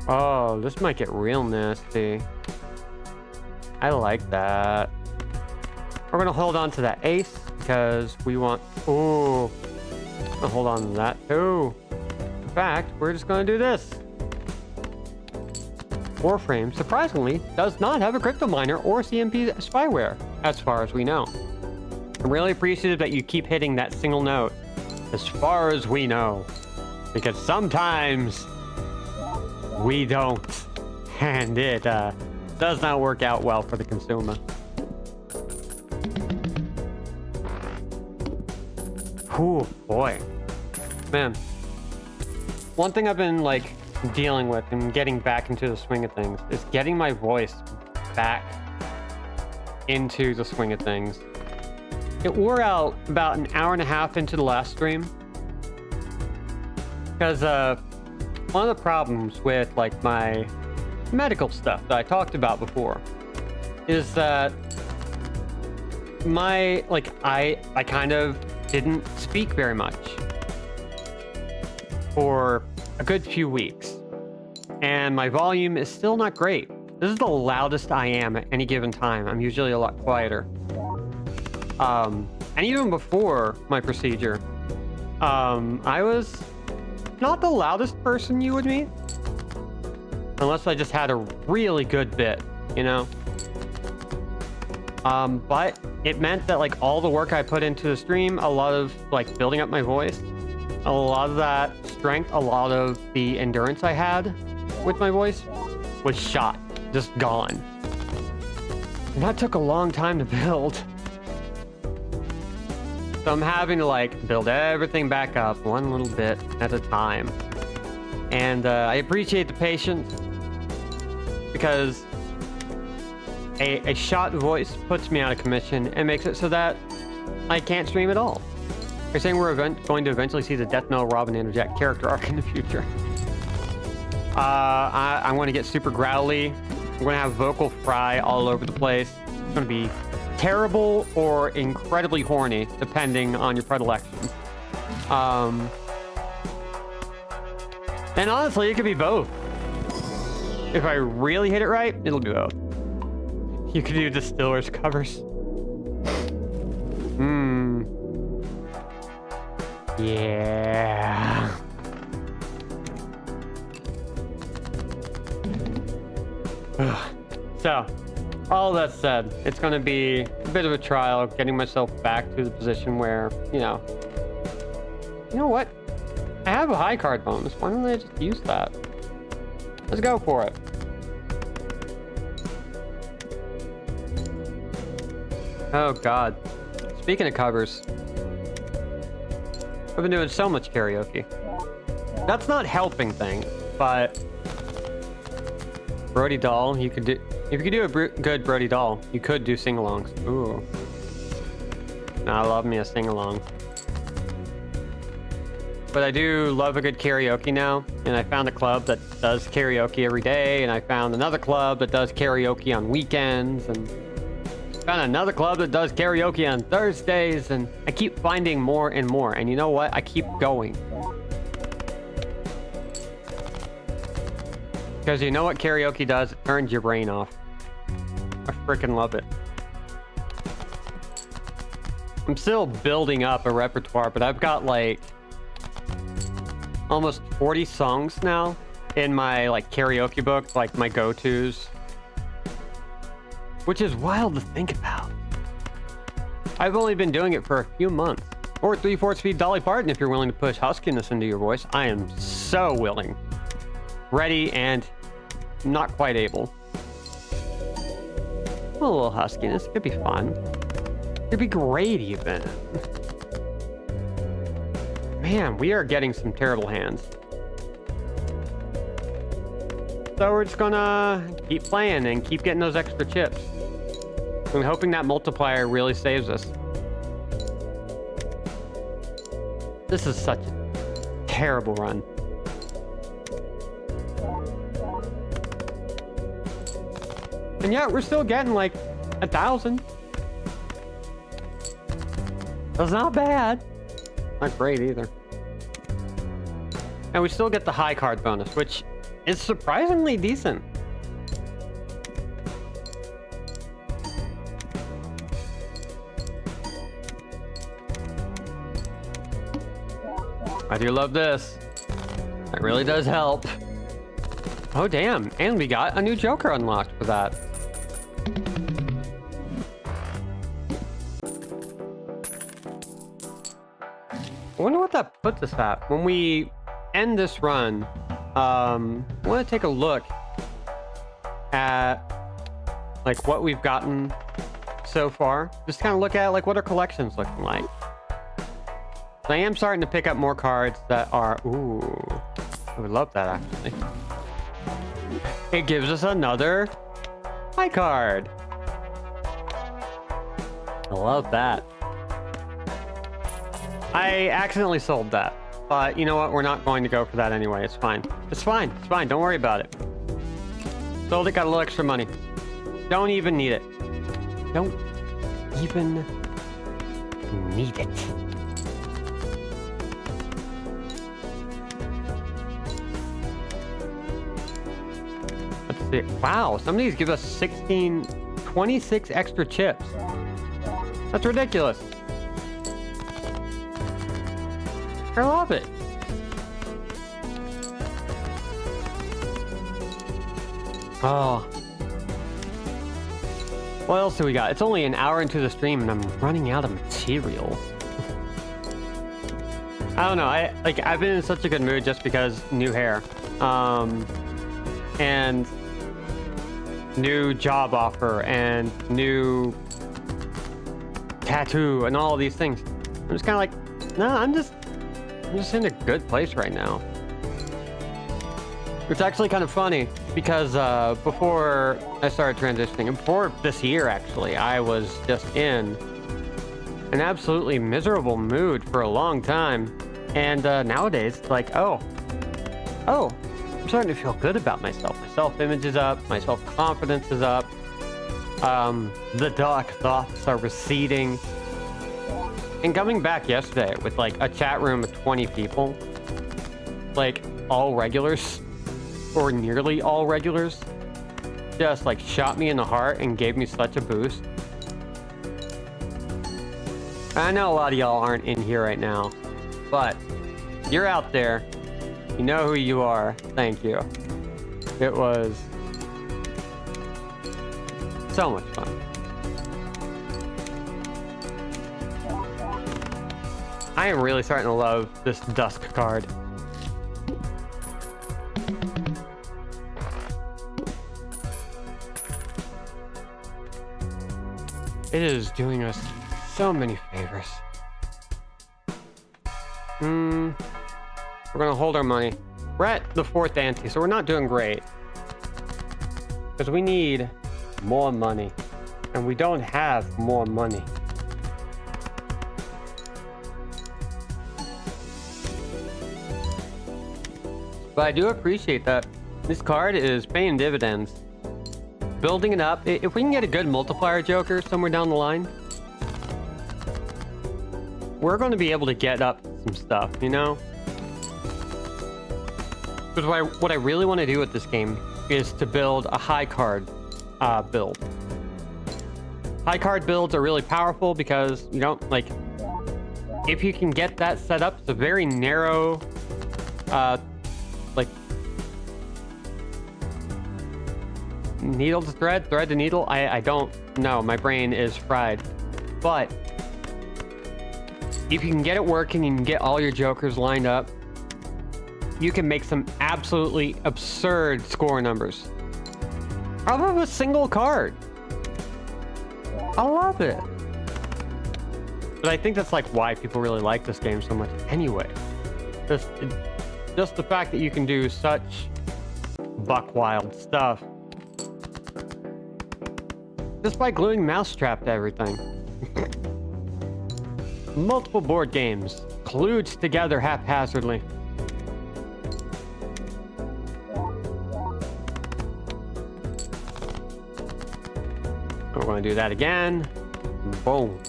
Oh, this might get real nasty. I like that. We're gonna hold on to that ace. because we want... Ooh. I'll hold on to that too. In fact, we're just going to do this. Warframe, surprisingly, does not have a crypto miner or CMP spyware, as far as we know. I'm really appreciative that you keep hitting that single note, as far as we know. Because sometimes we don't, and it does not work out well for the consumer. Ooh, boy. Man. One thing I've been, like, dealing with and getting back into the swing of things is getting my voice back into the swing of things. It wore out about an hour and a half into the last stream. Because, one of the problems with, like, my medical stuff that I talked about before is that my, like, I kind of didn't speak very much for a good few weeks. And my volume is still not great. This is the loudest I am at any given time. I'm usually a lot quieter. And even before my procedure, I was not the loudest person you would meet. Unless I just had a really good bit, you know? But it meant that, like, all the work I put into the stream, a lot of, like, building up my voice, a lot of that strength, a lot of the endurance I had with my voice was shot, just gone. And that took a long time to build. So I'm having to, like, build everything back up one little bit at a time. And I appreciate the patience, because a shot voice puts me out of commission and makes it so that I can't stream at all. You're saying we're going to eventually see the Death Metal Robin and Jack character arc in the future. I'm going to get super growly. I'm going to have vocal fry all over the place. It's going to be terrible or incredibly horny, depending on your predilections. And honestly, it could be both. If I really hit it right, it'll be both. You could do Distillers covers. Yeah. So, all that said, it's going to be a bit of a trial getting myself back to the position where, you know what? I have a high card bonus. Why don't I just use that? Let's go for it. Oh god. Speaking of covers, I've been doing so much karaoke. That's not helping things, but Brody Doll, you could do, if you could do a good Brody Doll, you could do sing-alongs. Ooh. I love me a sing-along. But I do love a good karaoke now, and I found a club that does karaoke every day, and I found another club that does karaoke on weekends, and found another club that does karaoke on Thursdays, and I keep finding more and more, and you know what? I keep going. Because you know what karaoke does? It turns your brain off. I freaking love it. I'm still building up a repertoire, but I've got like almost 40 songs now in my like karaoke book, like my go-tos. Which is wild to think about. I've only been doing it for a few months. Or 3/4 speed Dolly Parton if you're willing to push huskiness into your voice. I am so willing. Ready and not quite able. A little huskiness could be fun. It'd be great even. Man, we are getting some terrible hands. So we're just gonna keep playing and keep getting those extra chips. I'm hoping that multiplier really saves us. This is such a terrible run. And yet we're still getting like 1,000. That's not bad. Not great either. And we still get the high card bonus, which is surprisingly decent. I do love this. That really does help. Oh, damn. And we got a new Joker unlocked for that. I wonder what that puts us at. When we end this run, I want to take a look at like what we've gotten so far. Just kind of look at like what our collection's looking like. I am starting to pick up more cards that are... Ooh, I would love that actually. It gives us another high card. I love that. I accidentally sold that, but you know what? We're not going to go for that anyway. It's fine. It's fine. It's fine. Don't worry about it. Sold it, got a little extra money. Don't even need it. Don't even need it. Let's see. Wow, some of these give us 26 extra chips. That's ridiculous. I love it. Oh. What else do we got? It's only an hour into the stream and I'm running out of material. I don't know. I've been in such a good mood just because new hair. And new job offer and new tattoo and all of these things. I'm just kind of like, no, I'm just in a good place right now. It's actually kind of funny because before I started transitioning, and before this year actually, I was just in an absolutely miserable mood for a long time. And nowadays, it's like, oh, I'm starting to feel good about myself. My self-image is up, my self-confidence is up. The dark thoughts are receding. And coming back yesterday with like a chat room of 20 people, like all regulars, or nearly all regulars, just like shot me in the heart and gave me such a boost. I know a lot of y'all aren't in here right now, but you're out there. You know who you are. Thank you. It was so much fun. I am really starting to love this Dusk card. It is doing us so many favors. We're gonna hold our money. We're at the 4th ante, so we're not doing great. Because we need more money. And we don't have more money. But I do appreciate that this card is paying dividends. Building it up. If we can get a good multiplier Joker somewhere down the line, we're going to be able to get up some stuff, you know? Because what I really want to do with this game is to build a high card build. High card builds are really powerful because you don't, like, if you can get that set up, it's a very narrow, like, needle to thread, thread to needle. I don't know. My brain is fried. But if you can get it working and you can get all your Jokers lined up, you can make some absolutely absurd score numbers. Out of a single card. I love it. But I think that's like why people really like this game so much anyway. Just the fact that you can do such buck wild stuff just by gluing Mousetrap to everything. Multiple board games glued together haphazardly. We're going to do that again. Boom.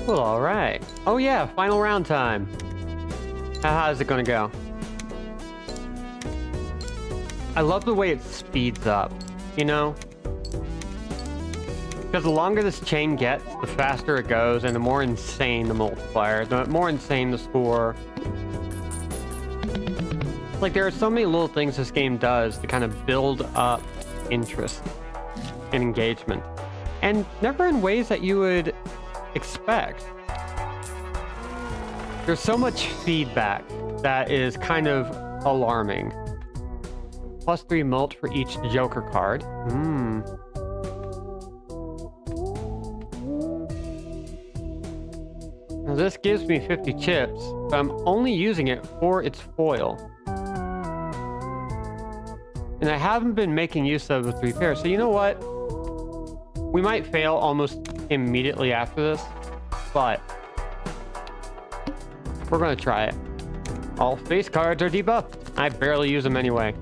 Well, all right. Oh yeah, final round time. How's it going to go? I love the way it speeds up, you know? Because the longer this chain gets, the faster it goes, and the more insane the multiplier, the more insane the score. Like, there are so many little things this game does to kind of build up interest and engagement. And never in ways that you would expect. There's so much feedback that is kind of alarming. +3 mult for each Joker card. Now this gives me 50 chips, but I'm only using it for its foil. And I haven't been making use of the 3 pairs, so you know what? We might fail almost immediately after this, but we're gonna try it. All face cards are debuffed. I barely use them anyway.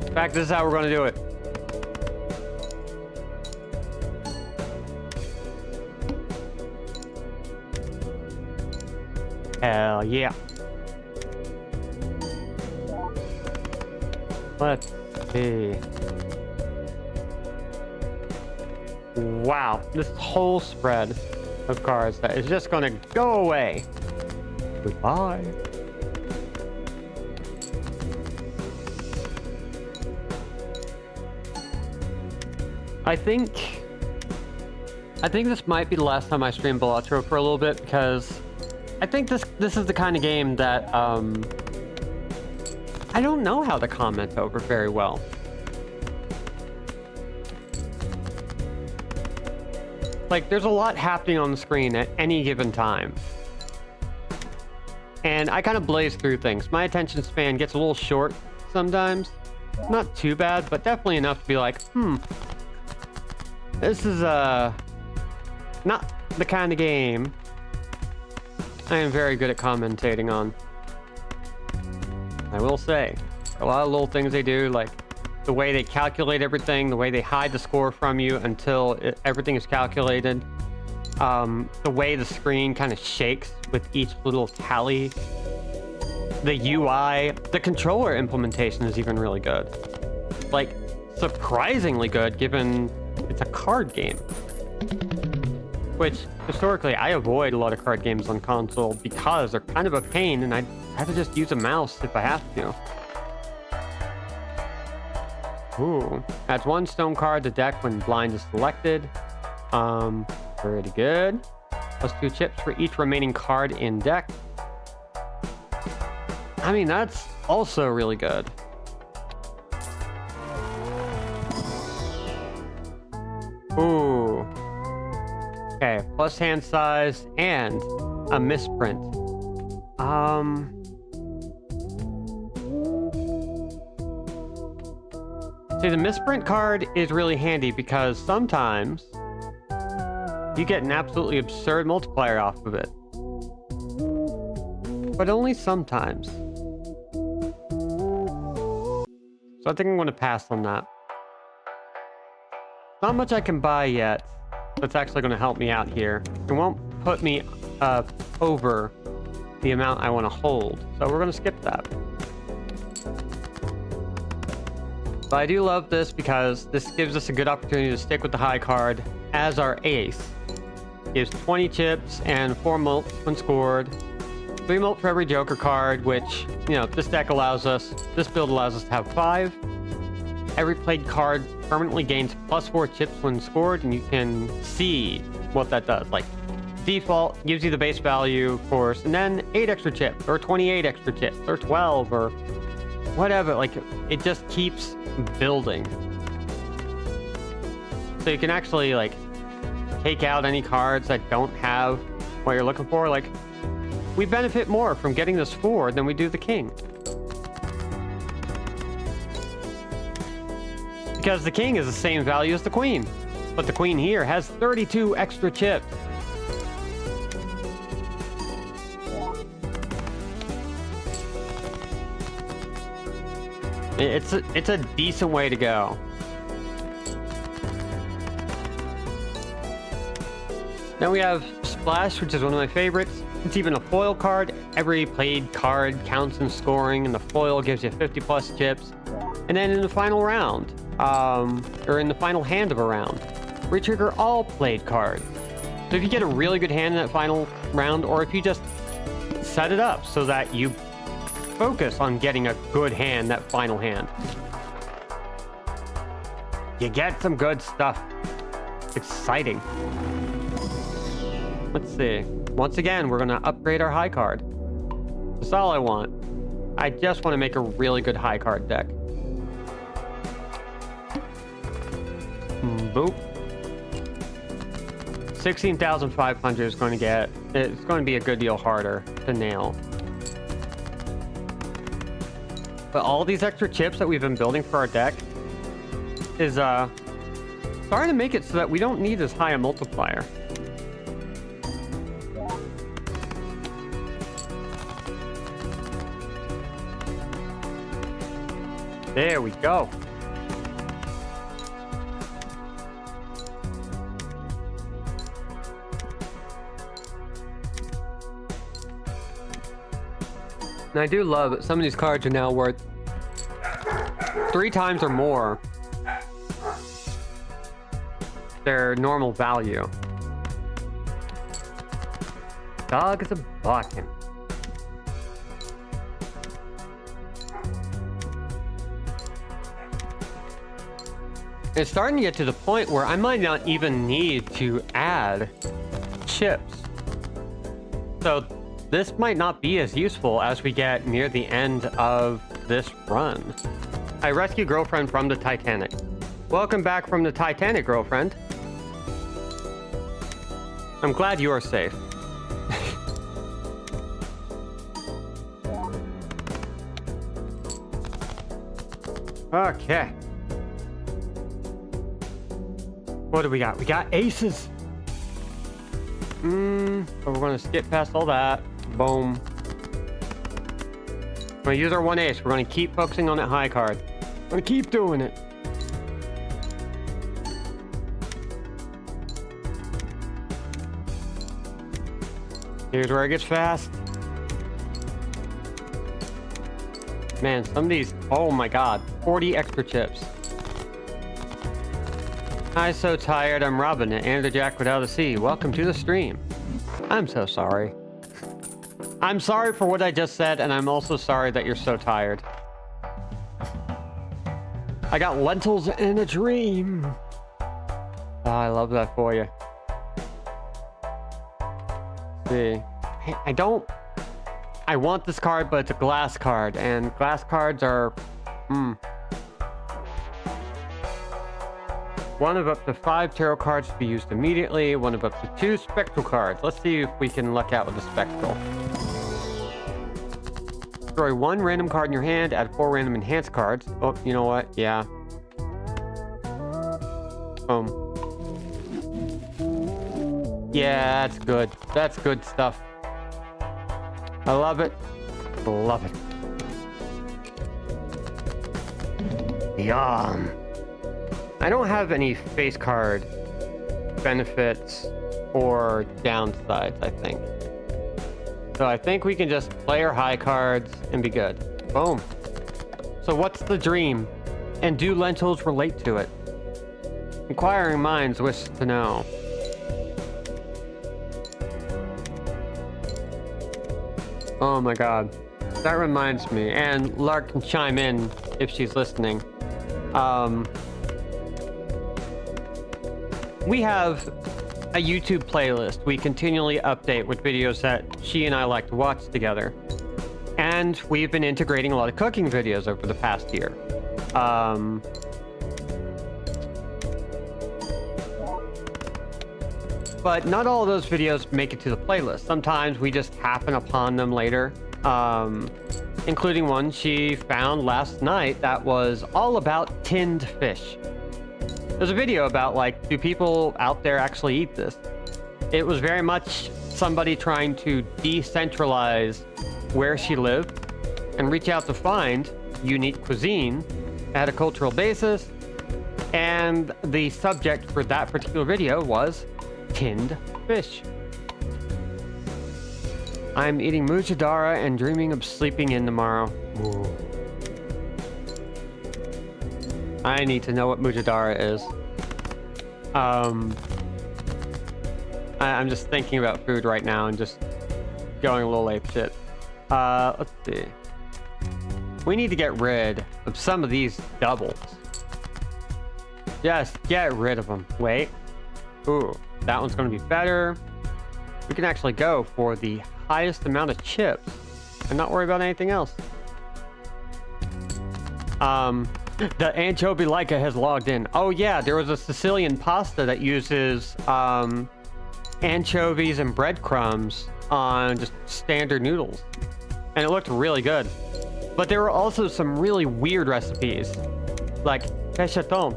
In fact, this is how we're gonna do it. Hell yeah. Let's see. Wow, this whole spread of cards that is just gonna go away. Goodbye. I think this might be the last time I stream Balatro for a little bit, because I think this is the kind of game that I don't know how to comment over very well. Like, there's a lot happening on the screen at any given time. And I kind of blaze through things. My attention span gets a little short sometimes. Not too bad, but definitely enough to be like, this is not the kind of game I am very good at commentating on. I will say, a lot of little things they do, like the way they calculate everything, the way they hide the score from you until everything is calculated, the way the screen kind of shakes with each little tally, the UI, the controller implementation is even really good. Like, surprisingly good given it's a card game. Which, historically, I avoid a lot of card games on console because they're kind of a pain, and I have to just use a mouse if I have to. Ooh. Adds 1 stone card to deck when blind is selected. Pretty good. +2 chips for each remaining card in deck. I mean, that's also really good. Ooh. Okay, plus hand size and a misprint. See, the misprint card is really handy because sometimes you get an absolutely absurd multiplier off of it. But only sometimes. So I think I'm going to pass on that. Not much I can buy yet that's actually going to help me out here. It won't put me over the amount I want to hold. So we're going to skip that. But I do love this because this gives us a good opportunity to stick with the high card as our ace. Gives 20 chips and 4 mult when scored. 3 mult for every Joker card, which, you know, this build allows us to have 5. Every played card permanently gains +4 chips when scored, and you can see what that does. Like, default gives you the base value, of course, and then 8 extra chips, or 28 extra chips, or 12, or whatever. Like, it just keeps building. So you can actually, like, take out any cards that don't have what you're looking for. Like, we benefit more from getting this forward than we do the king. Because the king is the same value as the queen. But the queen here has 32 extra chips. It's a decent way to go. Then we have Splash, which is one of my favorites. It's even a foil card. Every played card counts in scoring, and the foil gives you 50 plus chips. And then in the final round, or in the final hand of a round. Retrigger all played cards. So if you get a really good hand in that final round, or if you just set it up so that you focus on getting a good hand, that final hand, you get some good stuff. It's exciting. Let's see. Once again, we're gonna upgrade our high card. That's all I want. I just want to make a really good high card deck. Boop. 16,500 is going to get... It's going to be a good deal harder to nail. But all these extra chips that we've been building for our deck is starting to make it so that we don't need as high a multiplier. There we go. And I do love that some of these cards are now worth 3 times or more their normal value. Dog is a barking. It's starting to get to the point where I might not even need to add chips. So this might not be as useful as we get near the end of this run. I rescue girlfriend from the Titanic. Welcome back from the Titanic, girlfriend. I'm glad you are safe. Okay. What do we got? We got aces. But we're gonna skip past all that. Boom. We're gonna use our 1 ace. We're gonna keep focusing on that high card. We're gonna keep doing it. Here's where it gets fast. Man, some of these... Oh my god. 40 extra chips. I'm so tired, I'm robbing it. And the Jack without a C. Welcome to the stream. I'm so sorry. I'm sorry for what I just said, and I'm also sorry that you're so tired. I got lentils in a dream. Oh, I love that for you. Let's see. I want this card, but it's a glass card, and glass cards are... One of up to 5 tarot cards to be used immediately. One of up to 2 spectral cards. Let's see if we can luck out with the spectral. Destroy 1 random card in your hand. Add 4 random enhanced cards. Oh, you know what? Yeah. Yeah, that's good. That's good stuff. I love it. Love it. Yum. I don't have any face card benefits or downsides, I think. So I think we can just play our high cards and be good. Boom. So what's the dream? And do lentils relate to it? Inquiring minds wish to know. Oh my god. That reminds me, and Lark can chime in if she's listening. We have a YouTube playlist we continually update with videos that she and I like to watch together. And we've been integrating a lot of cooking videos over the past year. But not all of those videos make it to the playlist. Sometimes we just happen upon them later. Including one she found last night that was all about tinned fish. There's a video about, like, do people out there actually eat this? It was very much somebody trying to decentralize where she lived and reach out to find unique cuisine at a cultural basis. And the subject for that particular video was tinned fish. I'm eating mujadara and dreaming of sleeping in tomorrow. Ooh. I need to know what Mujadara is. I'm just thinking about food right now and just going a little ape shit. Let's see. We need to get rid of some of these doubles. Just get rid of them. Wait. Ooh, that one's going to be better. We can actually go for the highest amount of chips and not worry about anything else. The anchovy Leica has logged in. Oh yeah, there was a Sicilian pasta that uses anchovies and breadcrumbs on just standard noodles, and it looked really good. But there were also some really weird recipes, like peschaton,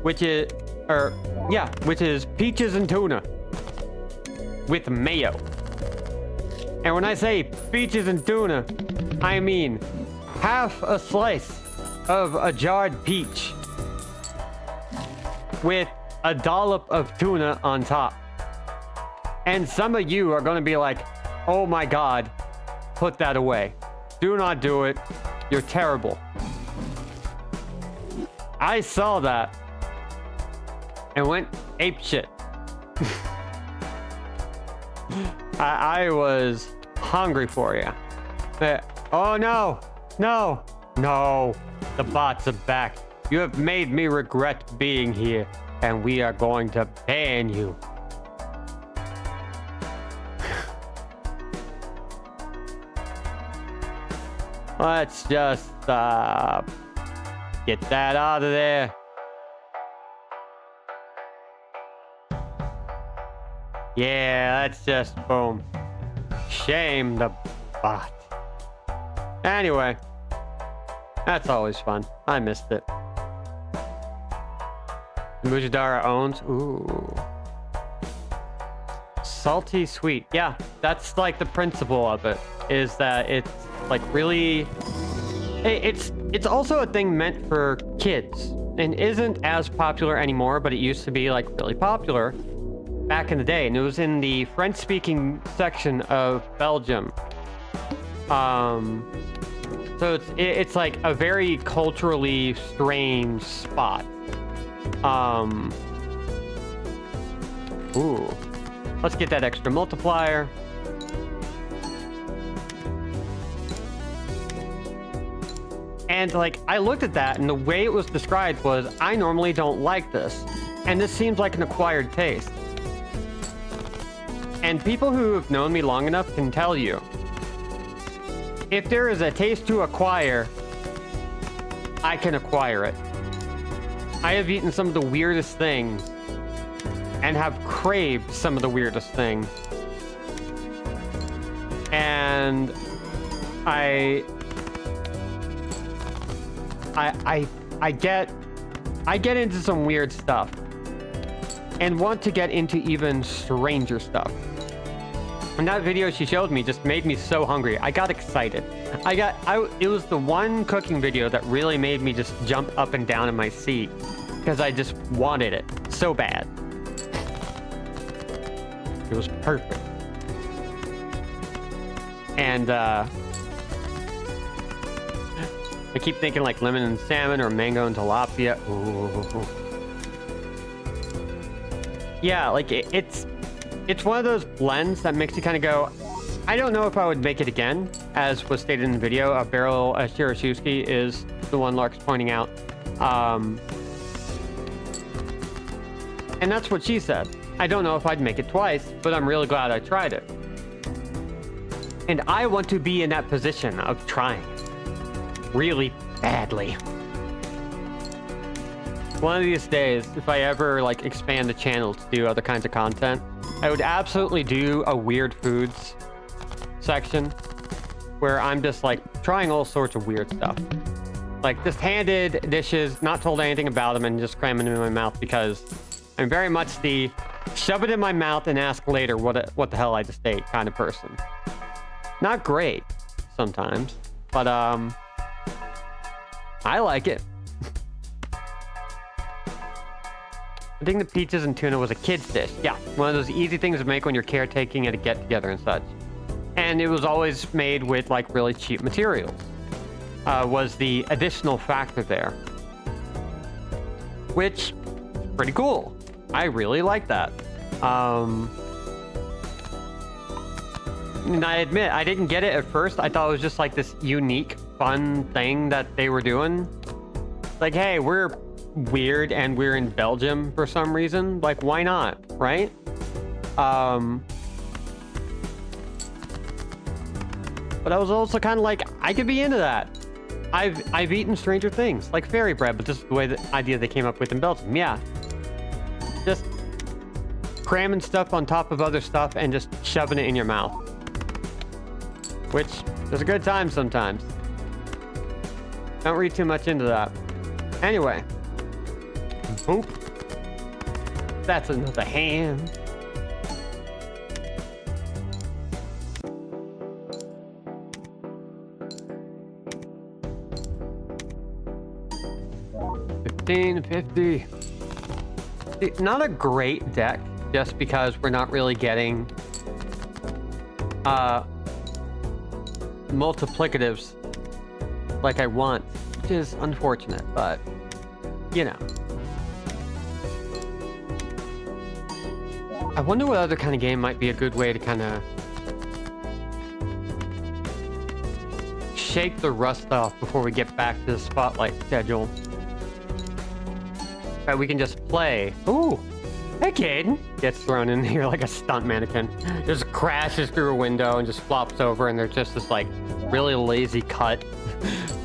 which is peaches and tuna with mayo. And when I say peaches and tuna, I mean half a slice of a jarred peach with a dollop of tuna on top. And some of you are going to be like, oh my god, put that away. Do not do it. You're terrible. I saw that and went apeshit. I was hungry for you. Oh no, no, no. The bots are back. You have made me regret being here, and we are going to ban you. Let's just get that out of there. Yeah, let's just boom. Shame the bot. Anyway, that's always fun. I missed it. Mujadara owns. Ooh. Salty sweet. Yeah, that's like the principle of it. Is that it's like really. It's also a thing meant for kids and isn't as popular anymore, but it used to be like really popular back in the day, and it was in the French-speaking section of Belgium. So it's like a very culturally strange spot. Ooh, let's get that extra multiplier. And like, I looked at that and the way it was described was, I normally don't like this. And this seems like an acquired taste. And people who have known me long enough can tell you, if there is a taste to acquire, I can acquire it. I have eaten some of the weirdest things and have craved some of the weirdest things. And I get into some weird stuff and want to get into even stranger stuff. And that video she showed me just made me so hungry. I got excited. It was the one cooking video that really made me just jump up and down in my seat because I just wanted it so bad. It was perfect. And I keep thinking like lemon and salmon or mango and tilapia. Ooh. Yeah, like it's one of those blends that makes you kind of go, I don't know if I would make it again, as was stated in the video. Beryl Shirashewski is the one Lark's pointing out. And that's what she said. I don't know if I'd make it twice, but I'm really glad I tried it. And I want to be in that position of trying really badly. One of these days, if I ever like expand the channel to do other kinds of content, I would absolutely do a weird foods section where I'm just like trying all sorts of weird stuff. Like just handed dishes, not told anything about them, and just cramming them in my mouth because I'm very much the shove it in my mouth and ask later what the hell I just ate kind of person. Not great sometimes, but I like it. I think the peaches and tuna was a kid's dish. Yeah, one of those easy things to make when you're caretaking at a get-together and such. And it was always made with like really cheap materials. Was the additional factor there. which pretty cool. I really like that. And I admit, I didn't get it at first. I thought it was just like this unique, fun thing that they were doing. Like, hey, we're weird and we're in Belgium for some reason. Like, why not, right? But I was also kind of like, I could be into that. I've eaten Stranger Things, like fairy bread, but this is the way the idea they came up with in Belgium. Yeah. Just cramming stuff on top of other stuff and just shoving it in your mouth. Which is a good time sometimes. Don't read too much into that. Anyway. Boop. That's another ham. $15.50. Not a great deck, just because we're not really getting multiplicatives like I want, which is unfortunate, but you know. I wonder what other kind of game might be a good way to kind of shake the rust off before we get back to the spotlight schedule. Right, we can just play. Ooh, hey Caden! Gets thrown in here like a stunt mannequin. Just crashes through a window and just flops over, and there's just this like really lazy cut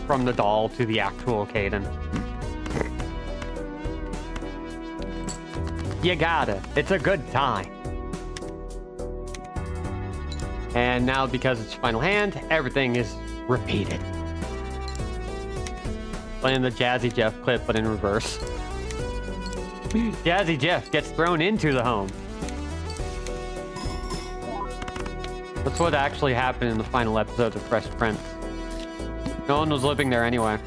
from the doll to the actual Caden. You gotta. It's a good time. And now, because it's final hand, everything is repeated. Playing the Jazzy Jeff clip, but in reverse. Jazzy Jeff gets thrown into the home. That's what actually happened in the final episode of Fresh Prince. No one was living there anyway.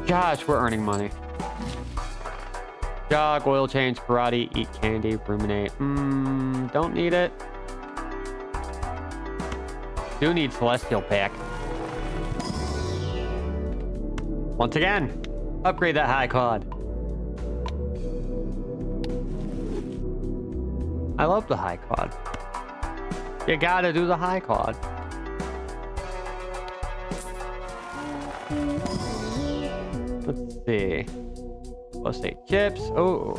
Gosh, we're earning money. Jog, oil change, karate, eat candy, ruminate. Don't need it. Do need Celestial Pack. Once again, upgrade that high cod. I love the high cod. You gotta do the high cod. Let's see. Plus 8 chips. Oh.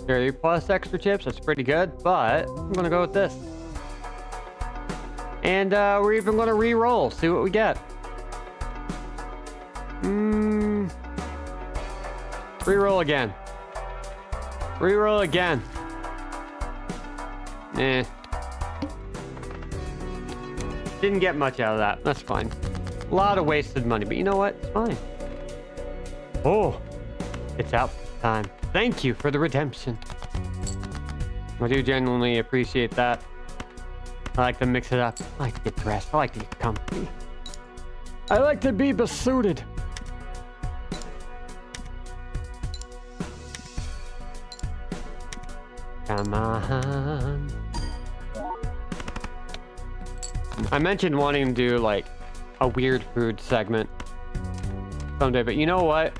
30 plus extra chips. That's pretty good, but I'm gonna go with this. And we're even gonna re-roll, see what we get. Re-roll again. Re-roll again. Eh. Didn't get much out of that. That's fine. A lot of wasted money, but you know what? It's fine. Oh, it's out time. Thank you for the redemption. I do genuinely appreciate that. I like to mix it up. I like to get dressed. I like to get comfy. I like to be besuited. Come on. I mentioned wanting to do like a weird food segment someday, but you know what?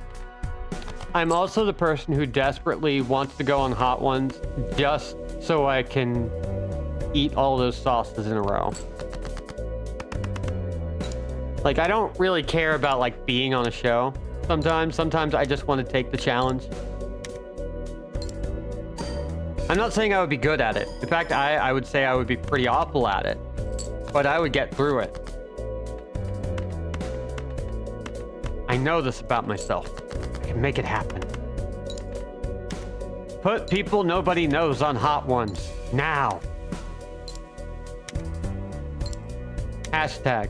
I'm also the person who desperately wants to go on Hot Ones just so I can eat all those sauces in a row. Like, I don't really care about like being on a show sometimes I just want to take the challenge. I'm not saying I would be good at it. In fact, I would say I would be pretty awful at it, but I would get through it. I know this about myself. I can make it happen. Put people nobody knows on Hot Ones now. Hashtag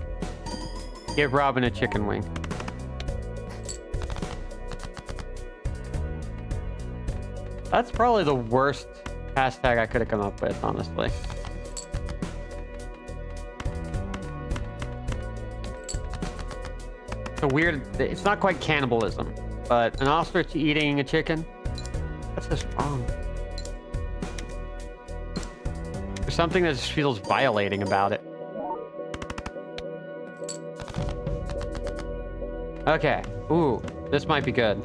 give Robin a chicken wing. That's probably the worst hashtag I could have come up with, honestly. It's a weird, it's not quite cannibalism, but an ostrich eating a chicken? That's just wrong. For something that just feels violating about it. Okay. Ooh, this might be good.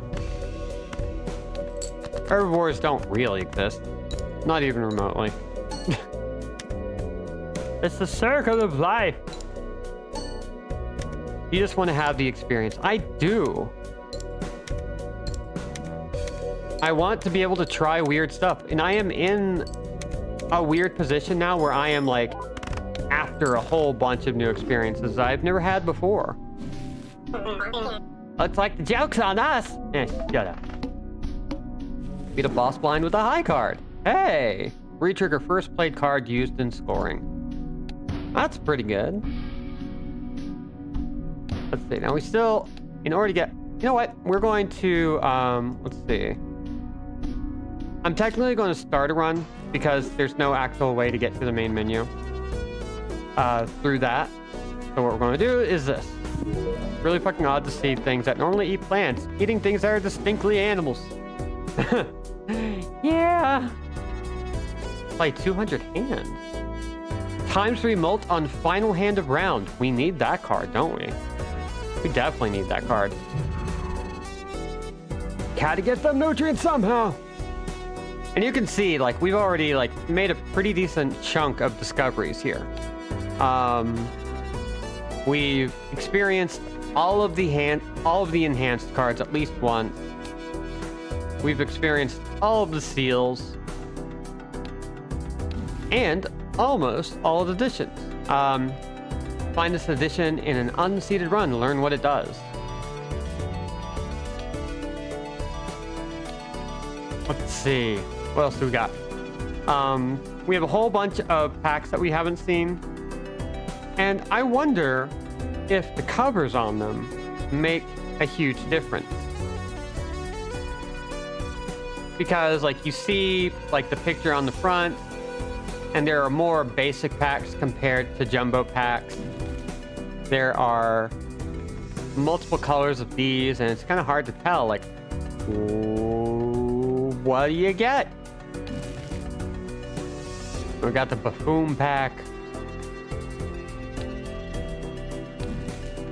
Herbivores don't really exist. Not even remotely. It's the circle of life. You just want to have the experience. I do. I want to be able to try weird stuff. And I am in a weird position now where I am like after a whole bunch of new experiences I've never had before. Looks like the joke's on us. Shut up. Beat a boss blind with a high card. Hey! Re-trigger first played card used in scoring. That's pretty good. Let's see. Now we still, in order to get, you know what? We're going to, let's see. I'm technically going to start a run because there's no actual way to get to the main menu through that. So what we're going to do is this. Really fucking odd to see things that normally eat plants eating things that are distinctly animals. Yeah. Play 200 hands. ×3 molt on final hand of round. We need that card, don't we? We definitely need that card. Gotta get them nutrients somehow. And you can see, like, we've already, like, made a pretty decent chunk of discoveries here. We've experienced all of the enhanced cards at least once. We've experienced all of the seals. And almost all of the additions. Find this addition in an unseeded run to learn what it does. Let's see. What else do we got? We have a whole bunch of packs that we haven't seen. And I wonder if the covers on them make a huge difference. Because, like, you see, like, the picture on the front, and there are more basic packs compared to jumbo packs. There are multiple colors of these, and it's kind of hard to tell, like, what do you get? We got the Buffoon pack.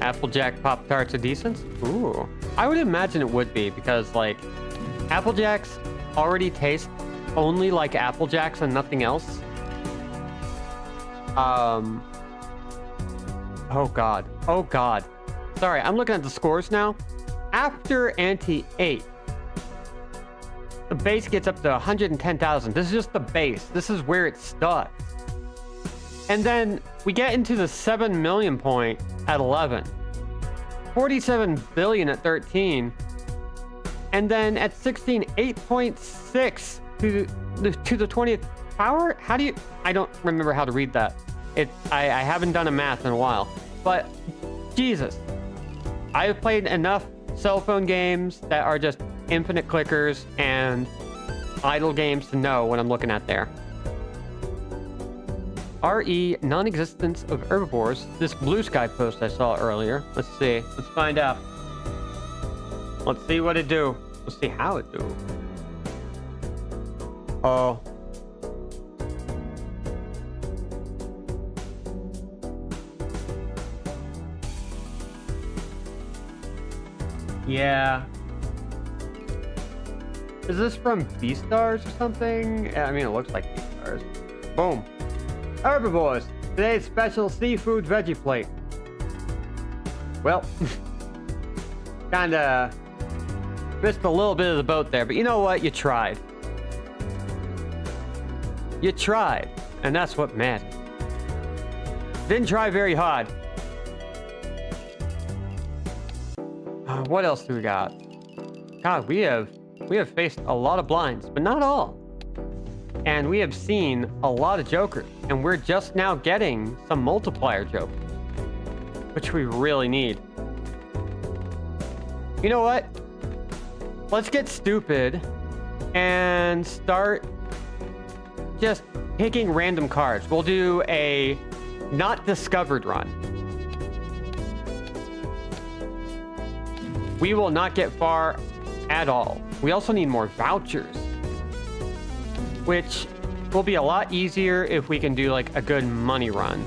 Applejack Pop-Tarts are decent? Ooh. I would imagine it would be, because, like, Applejacks already taste only like Applejacks and nothing else. Oh god. Oh god. Sorry, I'm looking at the scores now. After Ante 8, the base gets up to 110,000. This is just the base. This is where it starts. And then we get into the 7 million point at 11. 47 billion at 13. And then at 16, 8.6 to the 20th power? How do you... I don't remember how to read that. I haven't done a math in a while. But, Jesus. I've played enough cell phone games that are just infinite clickers and idle games to know what I'm looking at there. RE, non-existence of herbivores. This blue sky post I saw earlier. Let's see. Let's find out. Let's see what it do. Let's see how it do. Oh. Yeah. Is this from Beastars or something? I mean, it looks like Beastars. Boom. Herbivores. Today's special seafood veggie plate. Well, kinda missed a little bit of the boat there, but you know what? You tried. You tried, and that's what matters. Didn't try very hard. What else do we got? God, we have faced a lot of blinds, but not all. And we have seen a lot of jokers, and we're just now getting some multiplier jokers, which we really need. You know what? Let's get stupid and start just picking random cards. We'll do a not discovered run. We will not get far at all. We also need more vouchers, which will be a lot easier if we can do like a good money run.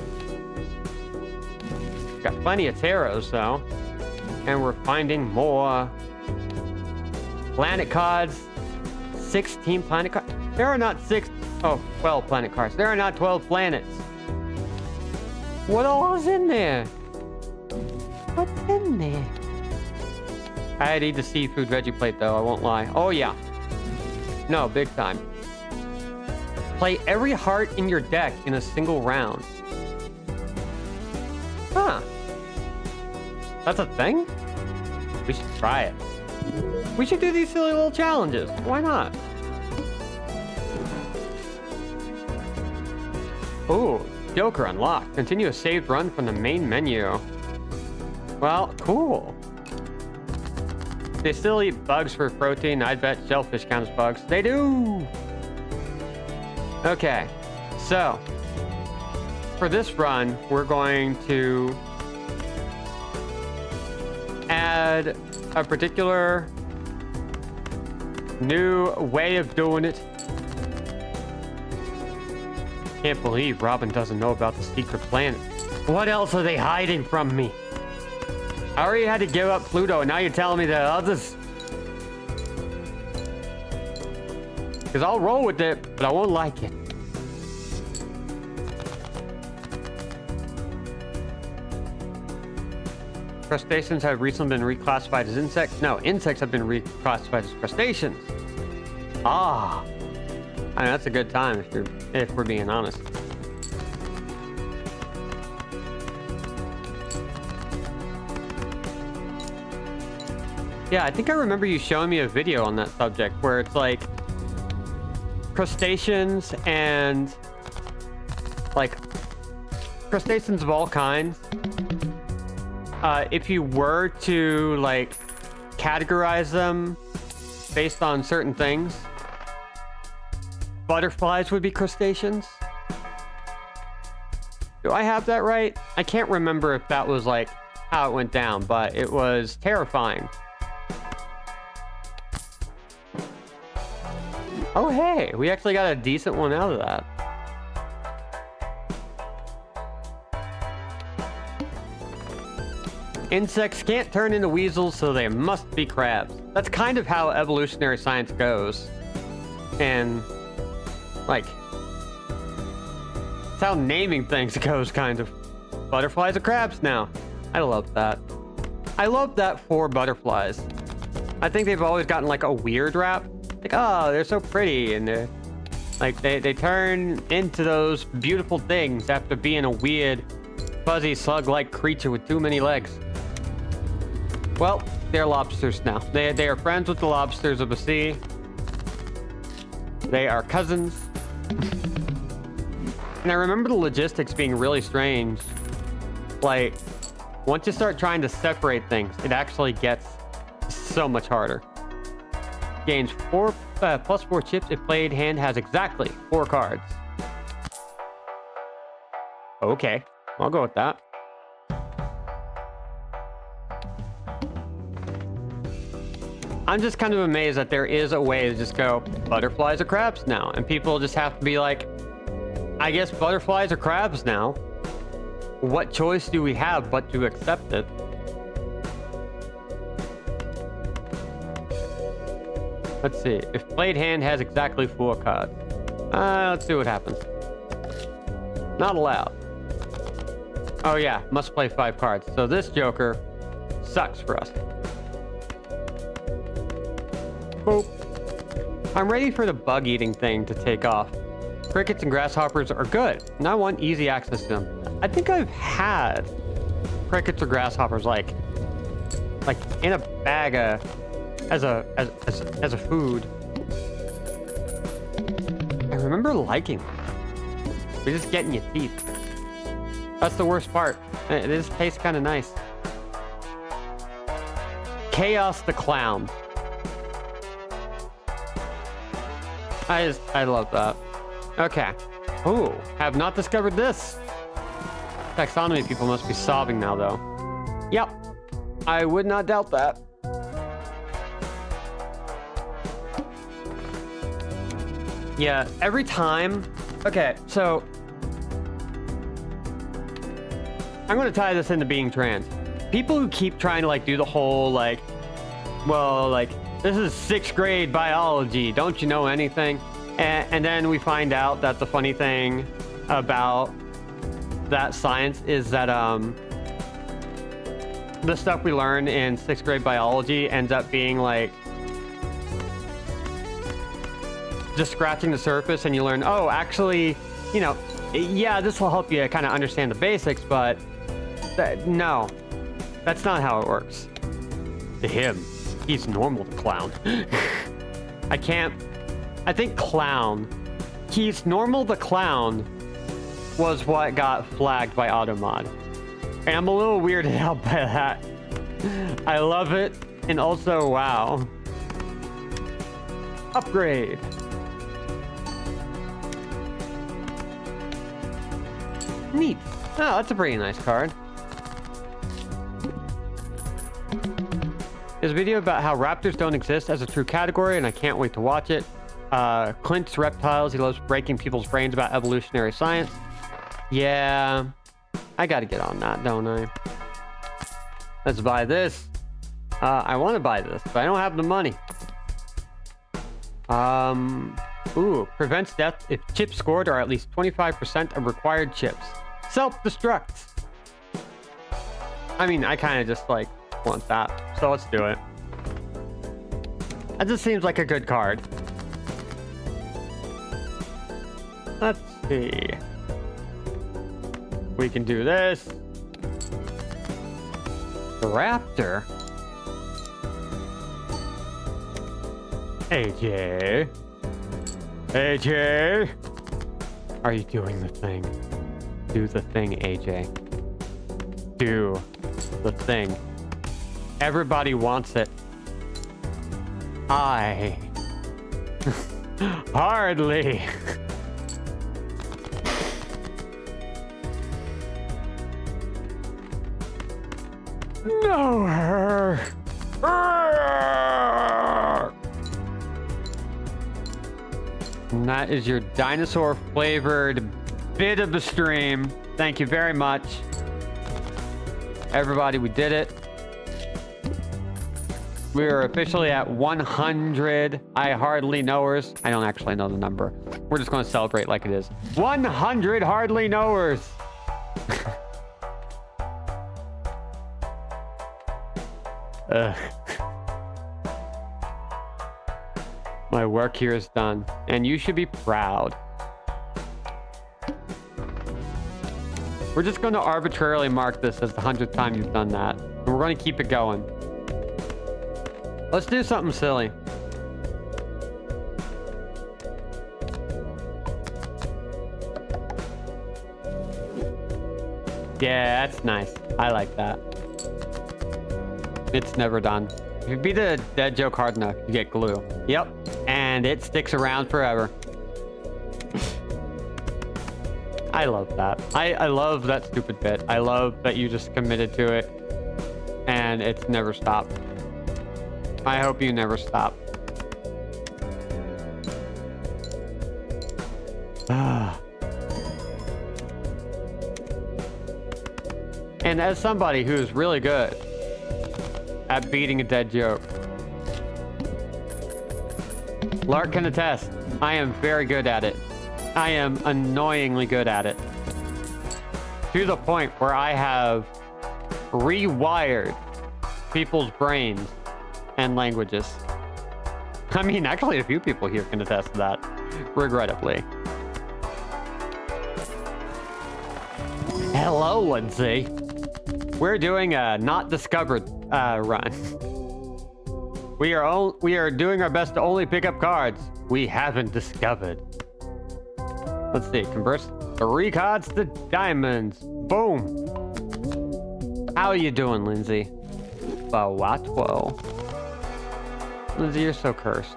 Got plenty of taros though. And we're finding more planet cards. 16 planet cards. There are not 12 planet cards. There are not 12 planets. What all is in there? What's in there? I'd eat the seafood veggie plate though, I won't lie. Oh yeah. No, big time. Play every heart in your deck in a single round. Huh. That's a thing? We should try it. We should do these silly little challenges. Why not? Ooh, Joker unlocked. Continue a saved run from the main menu. Well, cool. They still eat bugs for protein. I'd bet shellfish count as bugs. They do! Okay, so for this run, we're going to add a particular new way of doing it. Can't believe Robin doesn't know about the secret planet. What else are they hiding from me? I already had to give up Pluto, and now you're telling me the others? Because I'll roll with it, but I won't like it. Crustaceans have recently been reclassified as insects. No, insects have been reclassified as crustaceans. Ah. I mean, that's a good time if we're being honest. Yeah, I think I remember you showing me a video on that subject where it's like crustaceans and like crustaceans of all kinds. If you were to like categorize them based on certain things, butterflies would be crustaceans. Do I have that right? I can't remember if that was like how it went down, but it was terrifying. Oh hey, we actually got a decent one out of that. Insects can't turn into weasels, so they must be crabs. That's kind of how evolutionary science goes. And like, it's how naming things goes, kind of. Butterflies are crabs now. I love that. I love that for butterflies. I think they've always gotten like a weird rap. Like, oh, they're so pretty, and they're like they turn into those beautiful things after being a weird, fuzzy slug-like creature with too many legs. Well, they're lobsters now. They are friends with the lobsters of the sea. They are cousins. And I remember the logistics being really strange. Like, once you start trying to separate things, it actually gets so much harder. Gains plus 4 chips if played hand has exactly 4 cards. Okay, I'll go with that. I'm just kind of amazed that there is a way to just go, butterflies are crabs now. And people just have to be like, I guess butterflies are crabs now. What choice do we have but to accept it? Let's see. If played hand has exactly 4 cards. Let's see what happens. Not allowed. Oh yeah, must play 5 cards. So this Joker sucks for us. Boop. I'm ready for the bug eating thing to take off. Crickets and grasshoppers are good, and I want easy access to them. I think I've had crickets or grasshoppers like in a bag as a food. I remember liking them. They just get in your teeth. That's the worst part. It just tastes kind of nice. Chaos the Clown. I love that. Okay. Ooh, have not discovered this. Taxonomy people must be sobbing now, though. Yep. I would not doubt that. Yeah, every time Okay, so I'm gonna tie this into being trans. People who keep trying to like do the whole like, well, like this is 6th grade biology. Don't you know anything? And then we find out that the funny thing about that science is that the stuff we learn in 6th grade biology ends up being like just scratching the surface, and you learn, oh, actually, you know, yeah, this will help you kind of understand the basics, but no, that's not how it works. To him, he's normal to clown. I think clown, he's normal to clown was what got flagged by Automod. And I'm a little weirded out by that. I love it, and also, wow. Upgrade. Neat. Oh, that's a pretty nice card. There's a video about how raptors don't exist as a true category, and I can't wait to watch it. Clint's reptiles. He loves breaking people's brains about evolutionary science. Yeah, I gotta get on that, don't I? Let's buy this. I want to buy this, but I don't have the money. Ooh, prevents death if chips scored are at least 25% of required chips. Self-destruct. I mean, I kind of just like want that, so let's do it. That just seems like a good card. Let's see. We can do this. The raptor. AJ. AJ. Are you doing the thing? Do the thing, AJ. Do the thing. Everybody wants it. I hardly. Know her. And that is your dinosaur flavored bit of the stream. Thank you very much. Everybody, we did it. We are officially at 100 I hardly knowers. I don't actually know the number. We're just going to celebrate like it is. 100 hardly knowers. My work here is done, and you should be proud. We're just going to arbitrarily mark this as the 100th time you've done that, and we're going to keep it going. Let's do something silly. Yeah, that's nice. I like that. It's never done. If you beat a dead joke hard enough, you get glue. Yep. And it sticks around forever. I love that. I love that stupid bit. I love that you just committed to it and it's never stopped. I hope you never stop. And as somebody who's really good at beating a dead joke, Lark can attest, I am very good at it. I am annoyingly good at it. To the point where I have rewired people's brains and languages. I mean, actually a few people here can attest to that, regrettably. Hello, Lindsay. We're doing a not discovered run. We are doing our best to only pick up cards we haven't discovered. Let's see, converse 3 cards to diamonds. Boom. How are you doing, Lindsay? Balatro. Lindsay, you're so cursed.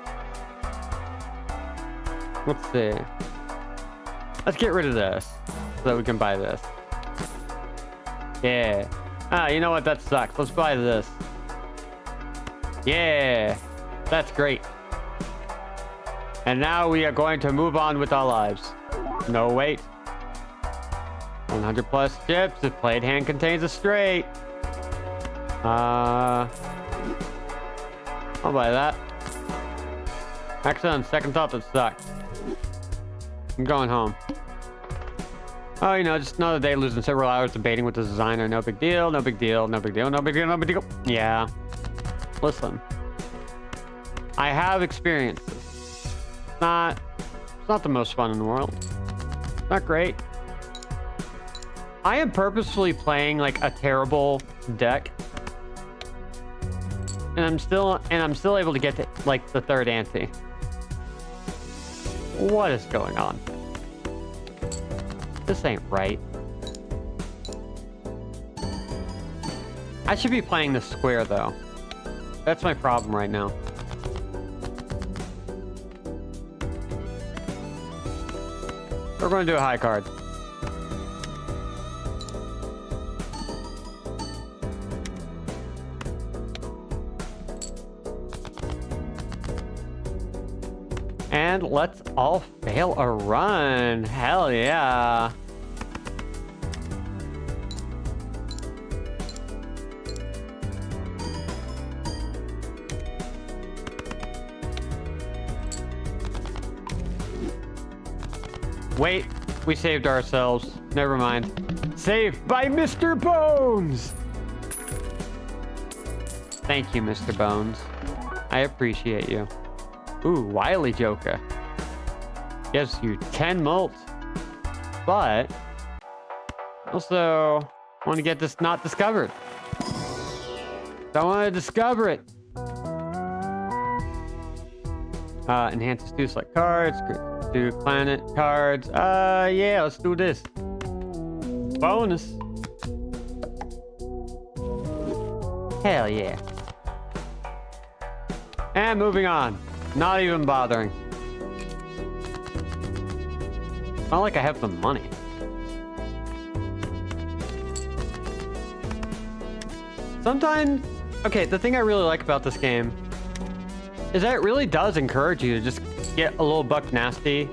Let's see. Let's get rid of this so that we can buy this. Yeah. Ah, you know what? That sucks. Let's buy this. Yeah. That's great. And now we are going to move on with our lives. No, wait. 100 plus chips. If played hand contains a straight. I'll buy that. Actually, on second thought, that sucks. I'm going home. Oh, you know, just another day losing several hours debating with the designer. No big deal, no big deal, no big deal, no big deal, no big deal. Yeah. Listen. I have experiences. It's not the most fun in the world. It's not great. I am purposefully playing like a terrible deck. And I'm still able to get to like the third ante. What is going on? This ain't right. I should be playing the square though. That's my problem right now. We're going to do a high card. And let's all fail a run. Hell yeah. Wait, we saved ourselves. Never mind. Saved by Mr. Bones! Thank you, Mr. Bones. I appreciate you. Ooh, Wily Joker. Gives you 10 mults. But also want to get this not discovered. Don't want to discover it. Enhances to select cards. Do planet cards. Yeah, let's do this. Bonus. Hell yeah. And moving on. Not even bothering. Not like I have the money. Sometimes, okay, the thing I really like about this game is that it really does encourage you to just get a little buck nasty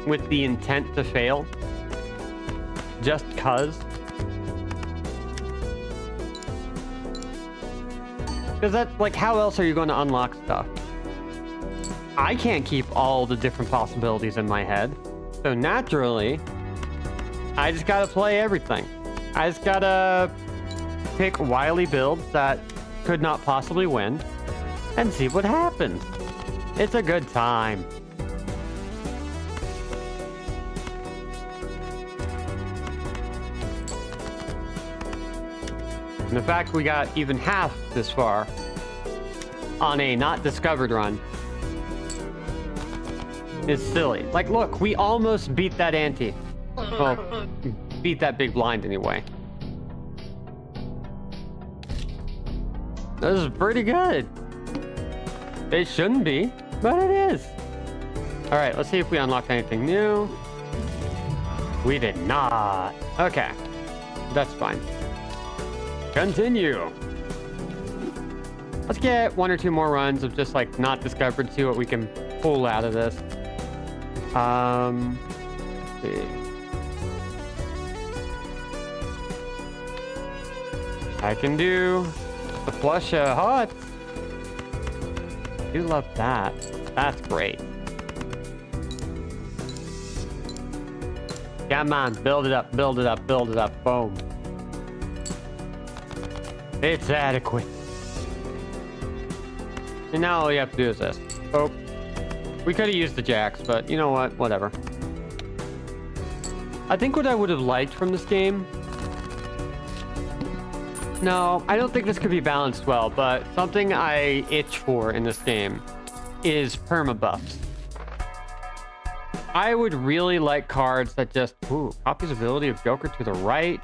with the intent to fail. Just cuz. Because that's like, how else are you going to unlock stuff? I can't keep all the different possibilities in my head. So naturally, I just gotta play everything. I just gotta pick wily builds that could not possibly win and see what happens. It's a good time. And the fact we got even half this far on a not discovered run is silly. Like, look, we almost beat that ante. Well, beat that big blind anyway. This is pretty good. It shouldn't be, but it is. All right, let's see if we unlocked anything new. We did not. Okay, that's fine. Continue. Let's get one or two more runs of just like not discovered, see what we can pull out of this. Let's see. I can do the flush hearts. I do love that. That's great. Come on, build it up, build it up, build it up. Boom. It's adequate. And now all you have to do is this. Oh. We could have used the jacks, but you know what? Whatever. I think what I would have liked from this game... No, I don't think this could be balanced well, but something I itch for in this game is permabuffs. I would really like cards that just... Ooh, copies ability of Joker to the right.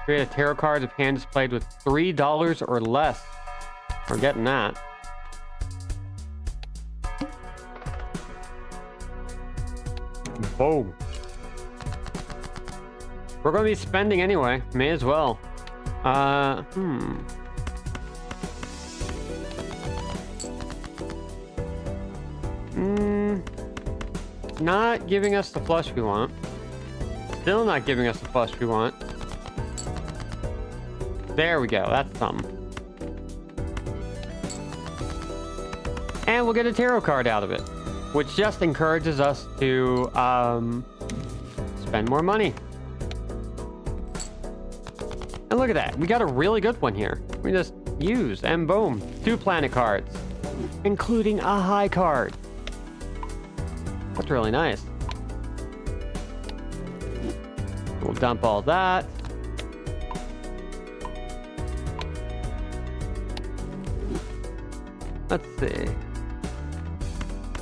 Create a tarot card if hand is played with $3 or less. We're getting that. Boom. We're going to be spending anyway. May as well. not giving us the flush we want. Still not giving us the flush we want. There we go. That's something. And we'll get a tarot card out of it, which just encourages us to spend more money. And look at that. We got a really good one here. We just use and boom. 2 planet cards, including a high card. That's really nice. We'll dump all that. Let's see.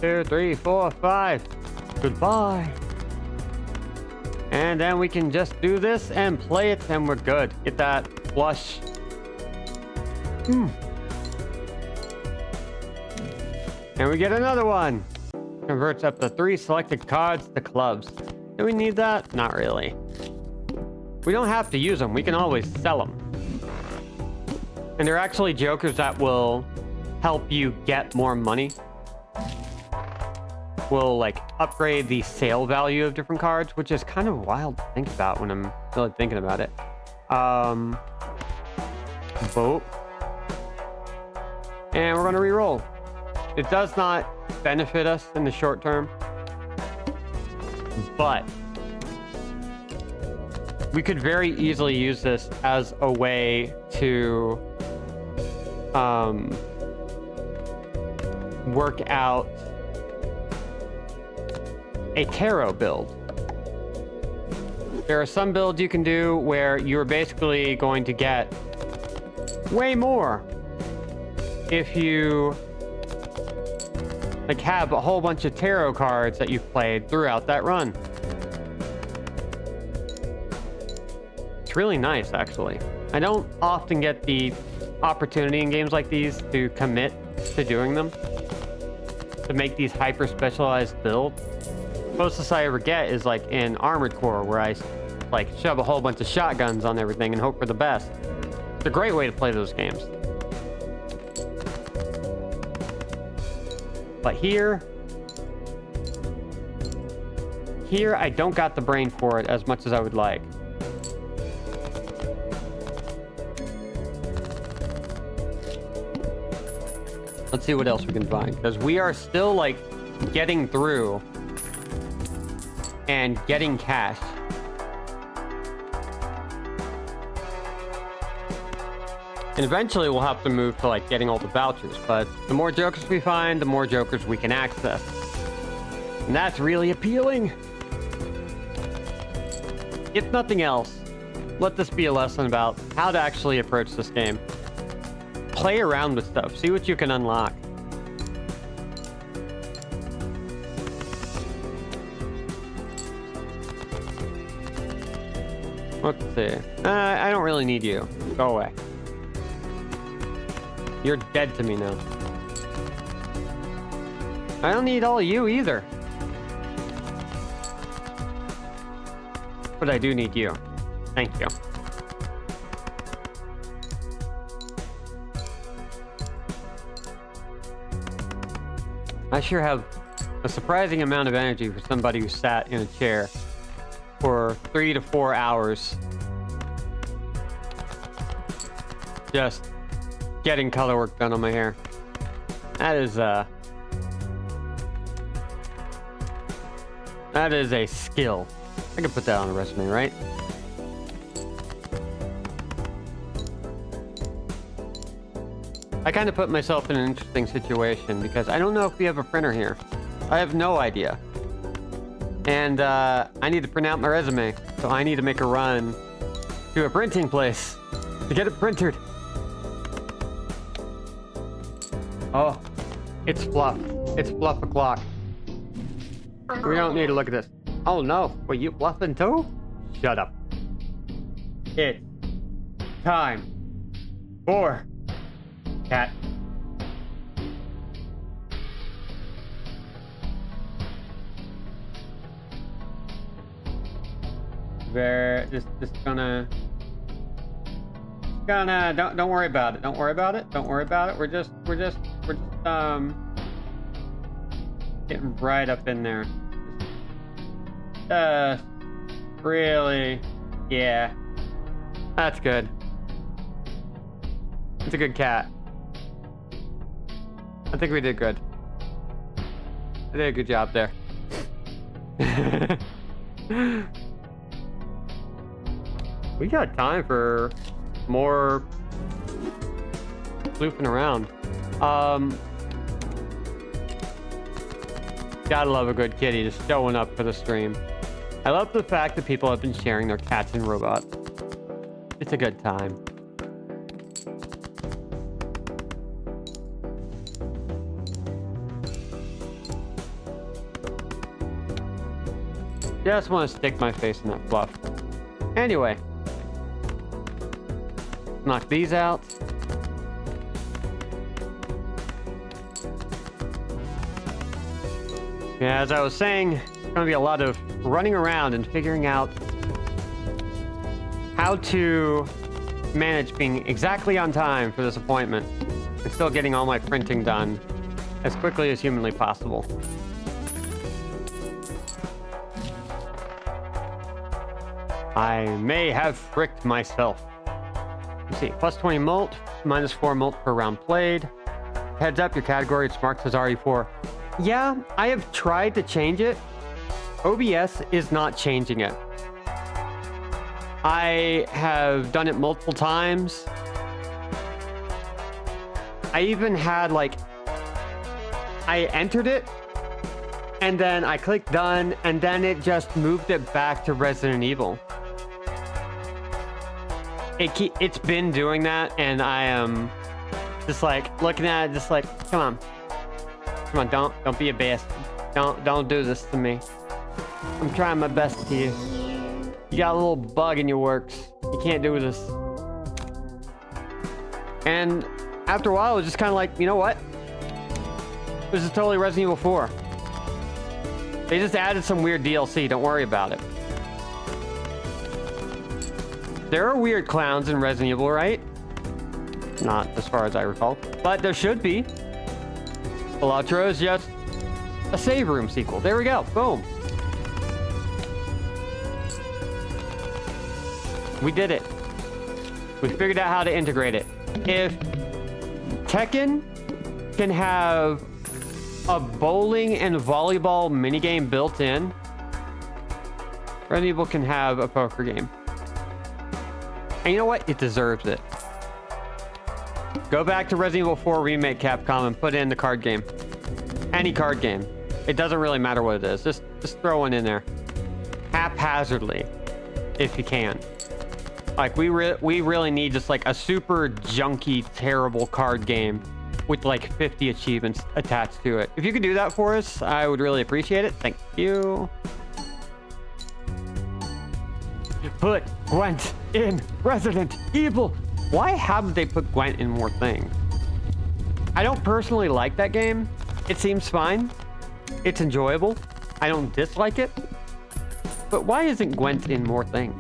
2, 3, 4, 5. Goodbye. And then we can just do this and play it and we're good. Get that flush. And we get another one. Converts up to 3 selected cards to clubs. Do we need that? Not really. We don't have to use them. We can always sell them. And they're actually jokers that will help you get more money. Will like upgrade the sale value of different cards, which is kind of wild to think about when I'm really thinking about it. Vote. And we're going to re-roll. It does not benefit us in the short term, but we could very easily use this as a way to work out a tarot build. There are some builds you can do where you're basically going to get way more if you like have a whole bunch of tarot cards that you've played throughout that run. It's really nice, actually. I don't often get the opportunity in games like these to commit to doing them, to make these hyper specialized builds. Closest I ever get is like in Armored Core, where I like shove a whole bunch of shotguns on everything and hope for the best. It's a great way to play those games. But here I don't got the brain for it as much as I would like. Let's see what else we can find, because we are still like getting through and getting cash. And eventually we'll have to move to like getting all the vouchers, but the more jokers we find, the more jokers we can access. And that's really appealing. If nothing else, let this be a lesson about how to actually approach this game. Play around with stuff, see what you can unlock. Let's see. I don't really need you. Go away. You're dead to me now. I don't need all of you either. But I do need you. Thank you. I sure have a surprising amount of energy for somebody who sat in a chair for 3 to 4 hours just getting color work done on my hair. That is a skill. I can put that on a resume, right? I kind of put myself in an interesting situation because I don't know if we have a printer here. I have no idea. And I need to print out my resume, so I need to make a run to a printing place to get it printed. Oh, it's fluff. It's fluff o'clock. We don't need to look at this. Oh no, were you bluffing too? Shut up. It's time for cat. Don't worry about it. Don't worry about it. Don't worry about it. We're just getting right up in there. Really? Yeah. That's good. It's a good cat. I think we did good. I did a good job there. We got time for more floofing around. Gotta love a good kitty just showing up for the stream. I love the fact that people have been sharing their cats and robots. It's a good time. Just want to stick my face in that fluff. Anyway. Knock these out. Yeah, as I was saying, it's gonna be a lot of running around and figuring out how to manage being exactly on time for this appointment and still getting all my printing done as quickly as humanly possible. I may have fricked myself. Let's see, plus 20 molt, minus 4 molt per round played. Heads up, your category it's marked as RE4. Yeah, I have tried to change it. OBS is not changing it. I have done it multiple times. I even had I entered it and then I clicked done and then it just moved it back to Resident Evil. It's been doing that and I am just looking at it just come on, don't be a bastard. Don't do this to me. I'm trying my best to you. You got a little bug in your works. You can't do this. And after a while, it was just kind of you know what? This is totally Resident Evil 4. They just added some weird DLC. Don't worry about it. There are weird clowns in Resident Evil, right? Not as far as I recall. But there should be. Balatro is just a save room sequel. There we go. Boom. We did it. We figured out how to integrate it. If Tekken can have a bowling and volleyball minigame built in, Resident Evil can have a poker game. And you know what? It deserves it. Go back to Resident Evil 4 Remake, Capcom, and put in the card game. Any card game. It doesn't really matter what it is. Just throw one in there. Haphazardly, if you can. We really need just a super junky, terrible card game with 50 achievements attached to it. If you could do that for us, I would really appreciate it. Thank you. Put Gwent in Resident Evil. Why haven't they put Gwent in more things? I don't personally like that game. It seems fine. It's enjoyable. I don't dislike it. But why isn't Gwent in more things?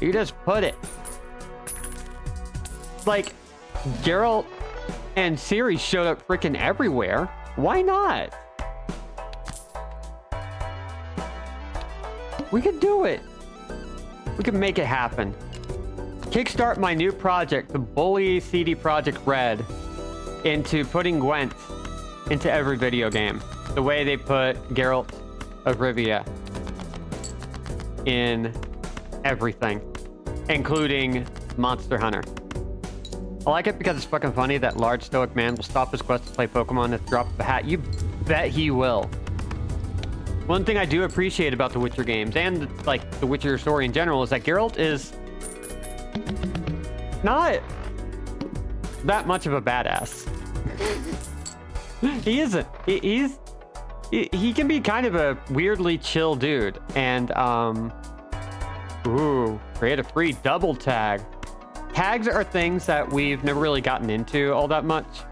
You just put it. Geralt and Ciri showed up freaking everywhere. Why not? We could do it. We could make it happen. Kickstart my new project, the bully CD Projekt Red, into putting Gwent into every video game. The way they put Geralt of Rivia in everything, including Monster Hunter. I like it because it's fucking funny that large stoic man will stop his quest to play Pokemon at the drop of a hat. You bet he will. One thing I do appreciate about the Witcher games and the Witcher story in general is that Geralt is not that much of a badass. He isn't. He can be kind of a weirdly chill dude. And ooh, create a free double tag. Tags are things that we've never really gotten into all that much.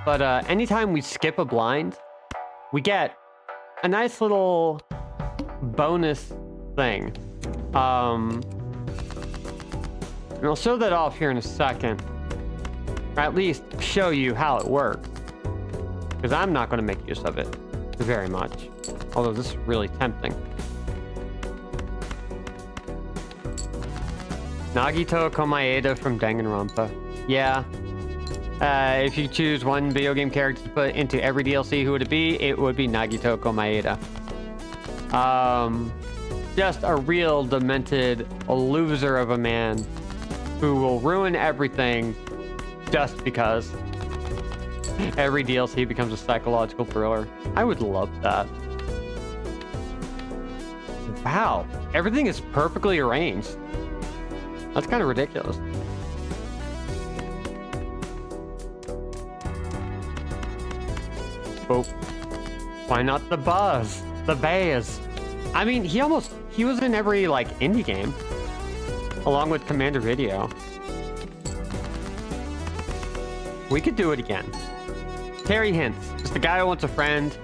But anytime we skip a blind, we get a nice little bonus thing. And I'll show that off here in a second. Or at least show you how it works. Because I'm not going to make use of it very much. Although this is really tempting. Nagito Komaeda from Danganronpa. Yeah. If you choose one video game character to put into every DLC, who would it be? It would be Nagito Komaeda. Just a real demented loser of a man who will ruin everything just because every DLC becomes a psychological thriller. I would love that. Wow, everything is perfectly arranged. That's kind of ridiculous. Oh, why not the Buzz? The Bays? I mean, he was in every, like, indie game. Along with Commander Video. We could do it again. Terry Hints. Just the guy who wants a friend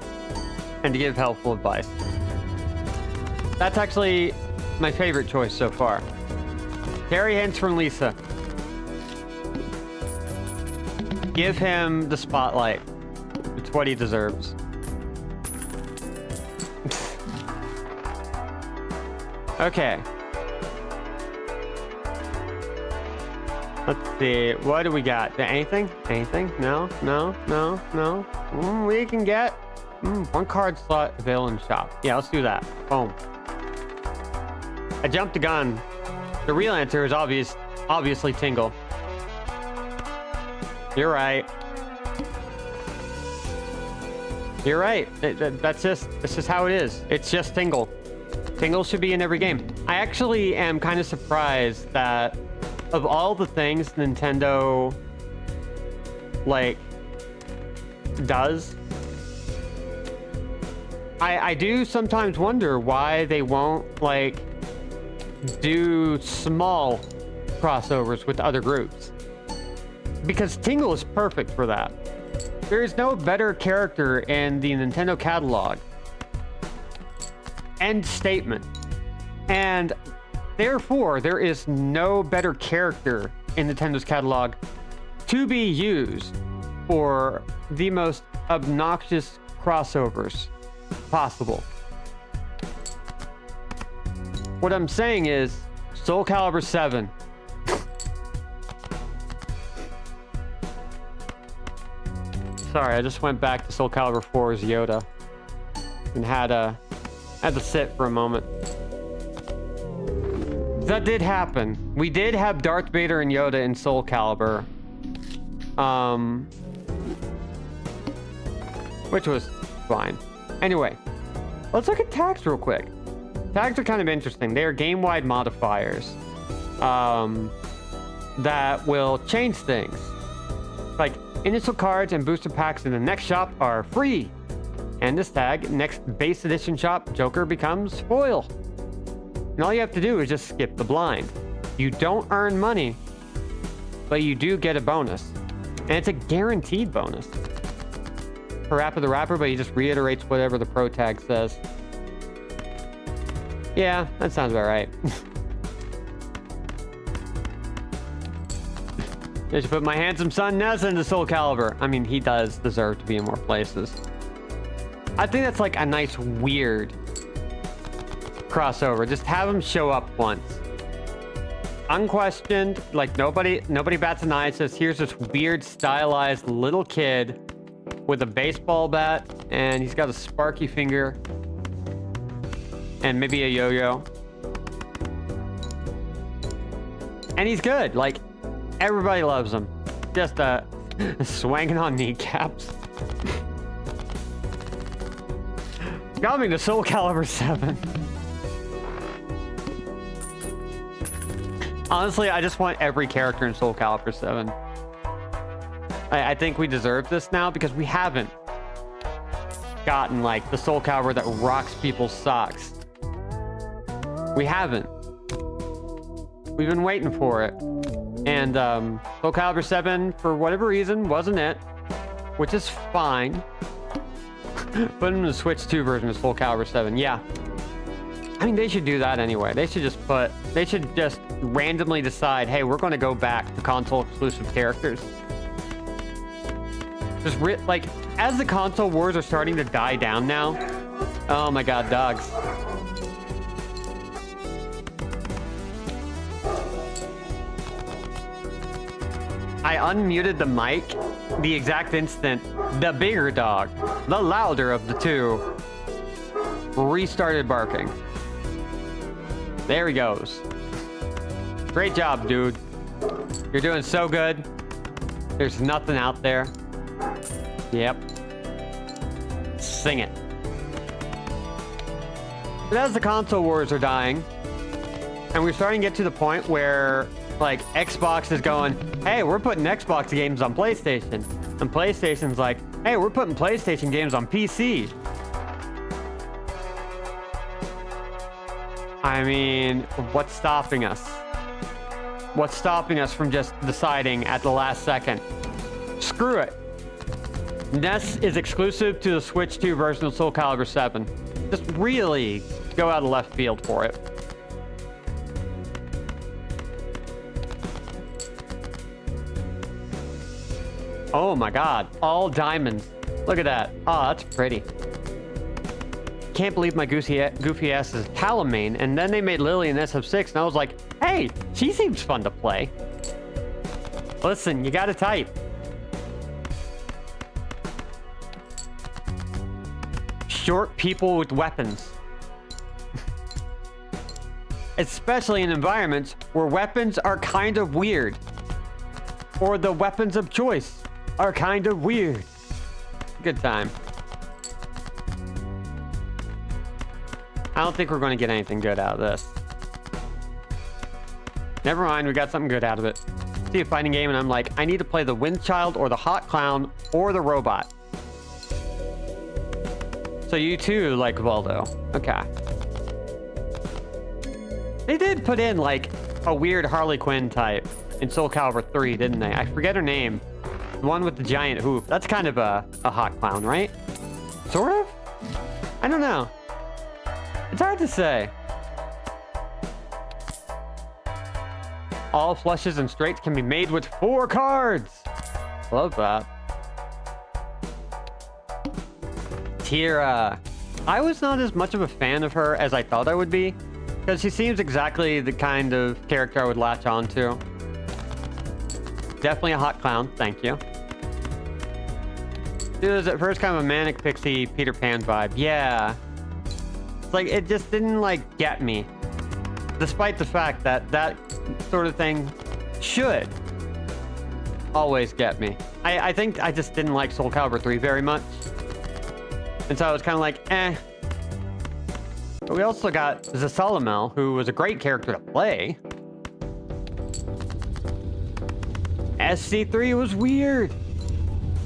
and to give helpful advice. That's actually my favorite choice so far. Terry Hints from Lisa. Give him the spotlight. It's what he deserves. Okay. Let's see. What do we got? Anything? Anything? No? No? No? No? We can get one card slot available in the shop. Yeah, let's do that. Boom. I jumped the gun. The real answer is obviously Tingle. You're right. You're right. That's just how it is. It's just Tingle. Tingle should be in every game. I actually am kind of surprised that of all the things Nintendo, like, does, I do sometimes wonder why they won't, like, do small crossovers with other groups. Because Tingle is perfect for that. There is no better character in the Nintendo catalog. End statement. And therefore, there is no better character in Nintendo's catalog to be used for the most obnoxious crossovers possible. What I'm saying is, Soul Calibur 7. Sorry, I just went back to Soul Calibur 4's Yoda and had to sit for a moment. That did happen. We did have Darth Vader and Yoda in Soul Calibur. Which was fine. Anyway, let's look at tags real quick. Tags are kind of interesting. They are game-wide modifiers that will change things. Like, initial cards and booster packs in the next shop are free. And this tag, next base edition shop, Joker becomes foil. And all you have to do is just skip the blind. You don't earn money, but you do get a bonus. And it's a guaranteed bonus. For Rapper the Rapper, but he just reiterates whatever the pro tag says. Yeah, that sounds about right. I should put my handsome son Nez into Soul Calibur. I mean, he does deserve to be in more places. I think that's like a nice, weird crossover. Just have him show up once. Unquestioned, like nobody bats an eye. Says, here's this weird, stylized little kid with a baseball bat, and he's got a sparky finger. And maybe a yo-yo. And he's good. Like, everybody loves him. Just swinging on kneecaps. Coming to Soul Calibur 7. Honestly, I just want every character in Soul Calibur 7. I think we deserve this now because we haven't gotten, like, the Soul Calibur that rocks people's socks. We haven't. We've been waiting for it. And Soul Calibur 7, for whatever reason, wasn't it. Which is fine. Put in the Switch 2 version of Soul Calibur 7. Yeah. I mean, they should do that anyway. They should just randomly decide, hey, we're going to go back to console exclusive characters. Just like, as the console wars are starting to die down now, Oh my god, dogs. I unmuted the mic the exact instant the bigger dog, the louder of the two, restarted barking. There he goes. Great job, dude. You're doing so good. There's nothing out there. Yep. Sing it. But as the console wars are dying, and we're starting to get to the point where, like, Xbox is going, hey, we're putting Xbox games on PlayStation. And PlayStation's like, hey, we're putting PlayStation games on PC. I mean, what's stopping us? What's stopping us from just deciding at the last second? Screw it. NES is exclusive to the Switch 2 version of Soul Calibur 7. Just really go out of left field for it. Oh my god, all diamonds. Look at that. Oh, that's pretty. Can't believe my goofy ass is Talamain, and then they made Lily in SF6, and I was like, hey, she seems fun to play. Listen, you gotta type. Short people with weapons. Especially in environments where weapons are kind of weird. Or the weapons of choice are kind of weird. Good time. I don't think we're going to get anything good out of this. Never mind, we got something good out of it. See a fighting game and I'm like, I need to play the Wind Child or the Hot Clown or the Robot. So you too like Waldo. Okay. They did put in like a weird Harley Quinn type in Soul Calibur 3, didn't they? I forget her name. The one with the giant hoof. That's kind of a hot clown, right? Sort of? I don't know. It's hard to say. All flushes and straights can be made with 4 cards. Love that. Tira. I was not as much of a fan of her as I thought I would be, because she seems exactly the kind of character I would latch on to. Definitely a hot clown, thank you. It was at first kind of a manic pixie Peter Pan vibe. Yeah. It's like, it just didn't, like, get me. Despite the fact that that sort of thing should always get me. I think I just didn't like Soul Calibur 3 very much. And so I was kind of like, eh. But we also got Zasalamel, who was a great character to play. SC3 was weird.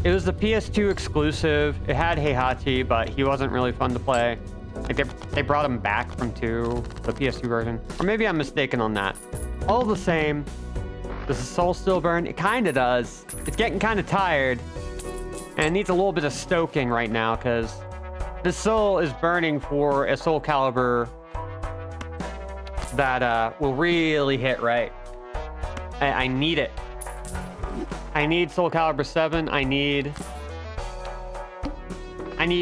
It was the PS2 exclusive. It had Heihachi, but he wasn't really fun to play. Like they brought him back from 2, the PS2 version. Or maybe I'm mistaken on that. All the same, does the soul still burn? It kind of does. It's getting kind of tired. And it needs a little bit of stoking right now, because the soul is burning for a Soul Calibur that will really hit right. I need it. I need Soul Calibur 7. I need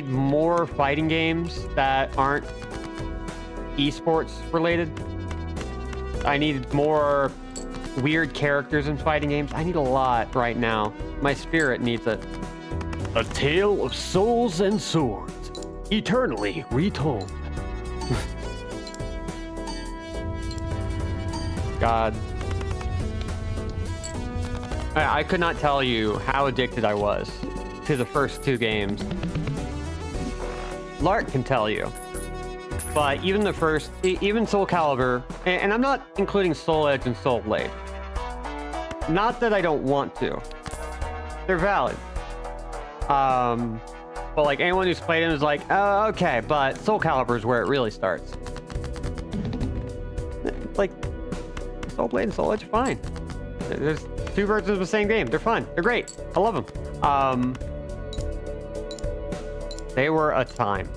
more fighting games that aren't esports related. I need more weird characters in fighting games. I need a lot right now. My spirit needs it. A tale of souls and swords, eternally retold. God. I could not tell you how addicted I was to the first 2 games. Lark can tell you. But even the first, even Soul Calibur, and I'm not including Soul Edge and Soul Blade. Not that I don't want to. They're valid. But like anyone who's played it is like, oh, okay, but Soul Calibur is where it really starts. Like, Soul Blade and Soul Edge are fine. There's 2 versions of the same game. They're fun. They're great. I love them. They were a time.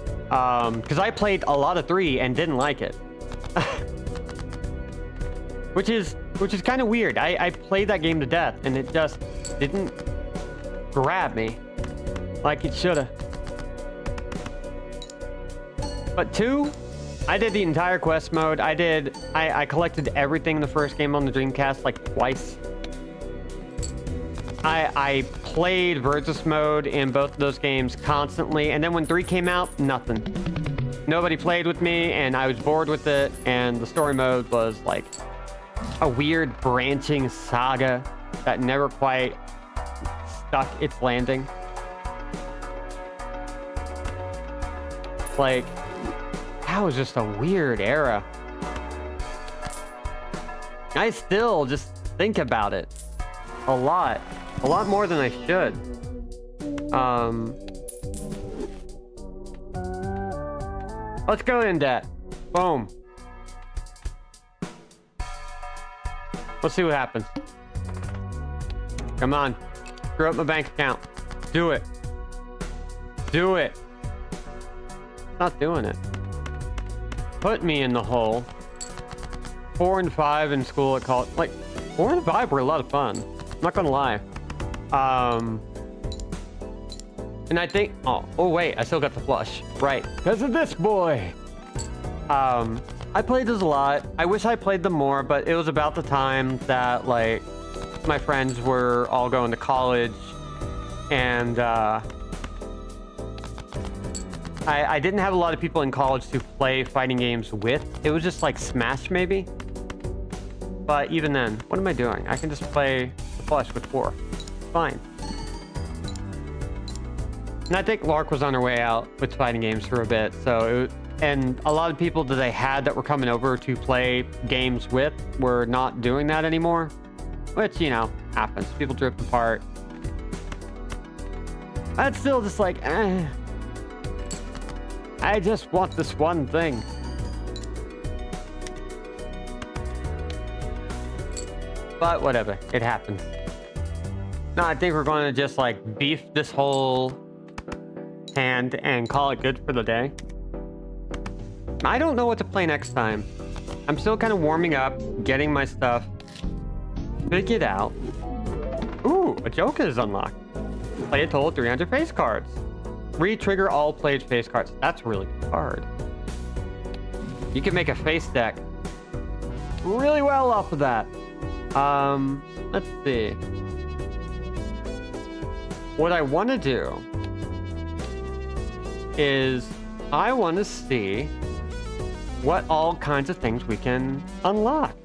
Because I played a lot of 3 and didn't like it. which is kind of weird. I played that game to death and it just didn't grab me like it should have. But 2, I did the entire quest mode. I collected everything in the first game on the Dreamcast like twice. I played Versus mode in both of those games constantly, and then when 3 came out, nothing. Nobody played with me, and I was bored with it, and the story mode was like a weird branching saga that never quite stuck its landing. Like, that was just a weird era. I still just think about it a lot more than I should. Let's go in debt. Boom. Let's see what happens. Come on. Screw up my bank account. Do it. Do it. It's not doing it. Put me in the hole. 4 and 5 in school at college. Like, 4 and 5 were a lot of fun. I'm not gonna lie. And I think, oh wait, I still got the flush. Right, because of this boy. I played this a lot. I wish I played them more, but it was about the time that, like, my friends were all going to college, and I didn't have a lot of people in college to play fighting games with. It was just like Smash, maybe. But even then, what am I doing? I can just play the flush with 4. Fine. And I think Lark was on her way out with fighting games for a bit, so and a lot of people that they had that were coming over to play games with were not doing that anymore, which, you know, happens. People drift apart. That's still just like, I just want this one thing. But whatever, it happens. No, I think we're going to just like beef this whole hand and call it good for the day. I don't know what to play next time. I'm still kind of warming up, getting my stuff figured out. Ooh, a Joker is unlocked. Play a total of 300 face cards. Re-trigger all played face cards. That's really hard. You can make a face deck really well off of that. Let's see. What I want to do is I want to see what all kinds of things we can unlock.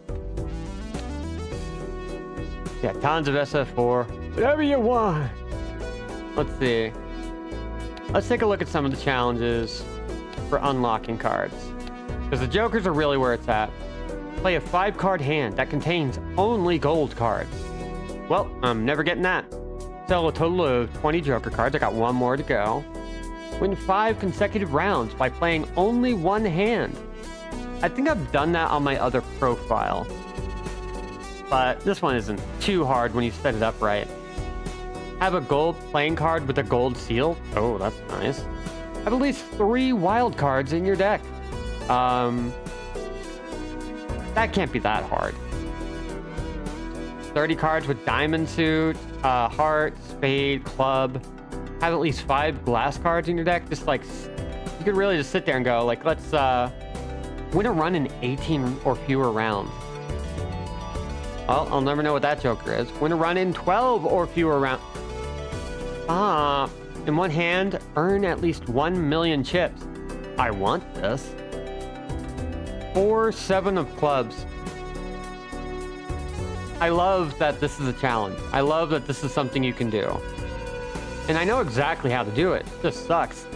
Yeah, tons of SF4. Whatever you want. Let's see. Let's take a look at some of the challenges for unlocking cards. Because the Jokers are really where it's at. Play a 5-card hand that contains only gold cards. Well, I'm never getting that. Sell a total of 20 Joker cards. I got 1 more to go. Win 5 consecutive rounds by playing only 1 hand. I think I've done that on my other profile. But this one isn't too hard when you set it up right. Have a gold playing card with a gold seal. Oh, that's nice. Have at least 3 wild cards in your deck. That can't be that hard. 30 cards with diamond suit, heart, spade, club. Have at least 5 glass cards in your deck. Just like, you could really just sit there and go, like, let's win a run in 18 or fewer rounds. Well, I'll never know what that Joker is. Win a run in 12 or fewer rounds. In one hand, earn at least 1 million chips. I want this. 4, 7 of clubs. I love that this is a challenge. I love that this is something you can do. And I know exactly how to do it. It just sucks.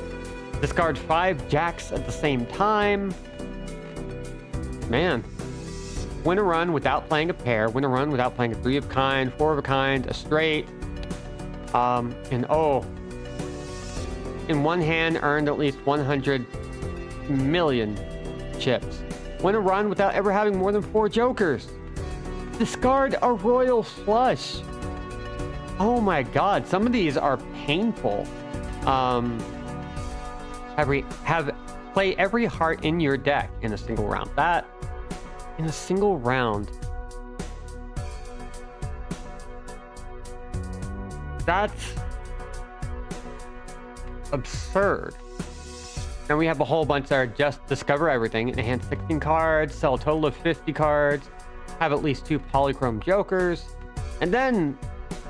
Discard 5 jacks at the same time. Man. Win a run without playing a pair. Win a run without playing a 3 of kind, 4 of a kind, a straight. And oh. In one hand, earned at least 100 million chips. Win a run without ever having more than 4 Jokers. Discard a royal flush. Oh my god, some of these are painful. Play every heart in your deck in a single round. That in a single round. That's absurd. And we have a whole bunch that are just discover everything. Enhance 16 cards, sell a total of 50 cards, have at least 2 polychrome jokers, and then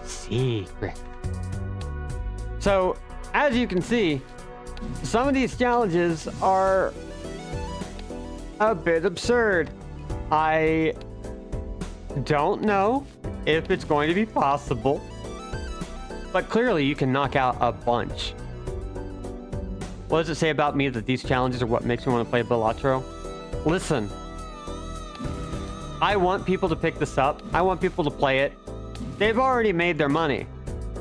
secret. So, as you can see, some of these challenges are a bit absurd. I don't know if it's going to be possible, but clearly you can knock out a bunch. What does it say about me that these challenges are what makes me want to play Balatro? Listen, I want people to pick this up. I want people to play it. They've already made their money.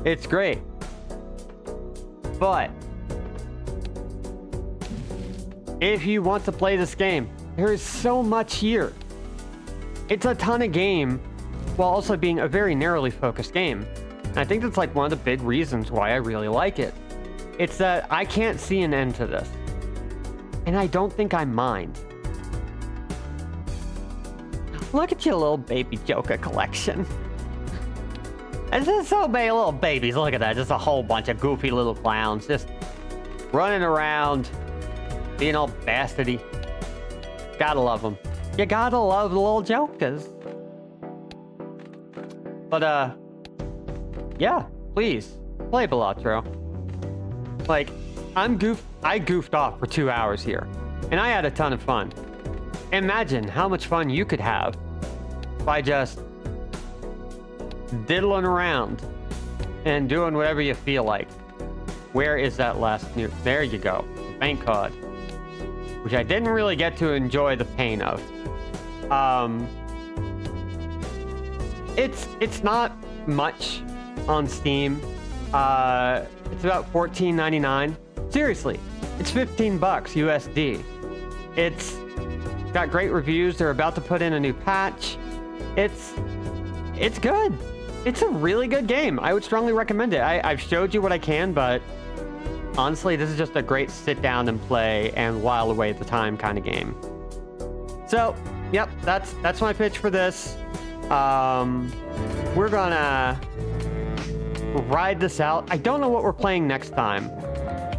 It's great. But if you want to play this game, there is so much here. It's a ton of game while also being a very narrowly focused game. And I think that's like one of the big reasons why I really like it. It's that I can't see an end to this. And I don't think I mind. Look at your little baby Joker collection. There's just so many little babies. Look at that. Just a whole bunch of goofy little clowns just running around, being all bastardy. Gotta love them. You gotta love the little Jokers. But, yeah, please, play Balatro. Like, I goofed off for 2 hours here, and I had a ton of fun. Imagine how much fun you could have by just diddling around and doing whatever you feel like. Where is that last new? There you go. Bank card. Which I didn't really get to enjoy the pain of. It's not much on Steam. It's about $14.99. Seriously, it's $15 USD. It's got great reviews. They're about to put in a new patch. It's good. It's a really good game. I would strongly recommend it. I've showed you what I can, but honestly, this is just a great sit down and play and while away the time kind of game. So, yep, that's my pitch for this. We're gonna ride this out. I don't know what we're playing next time.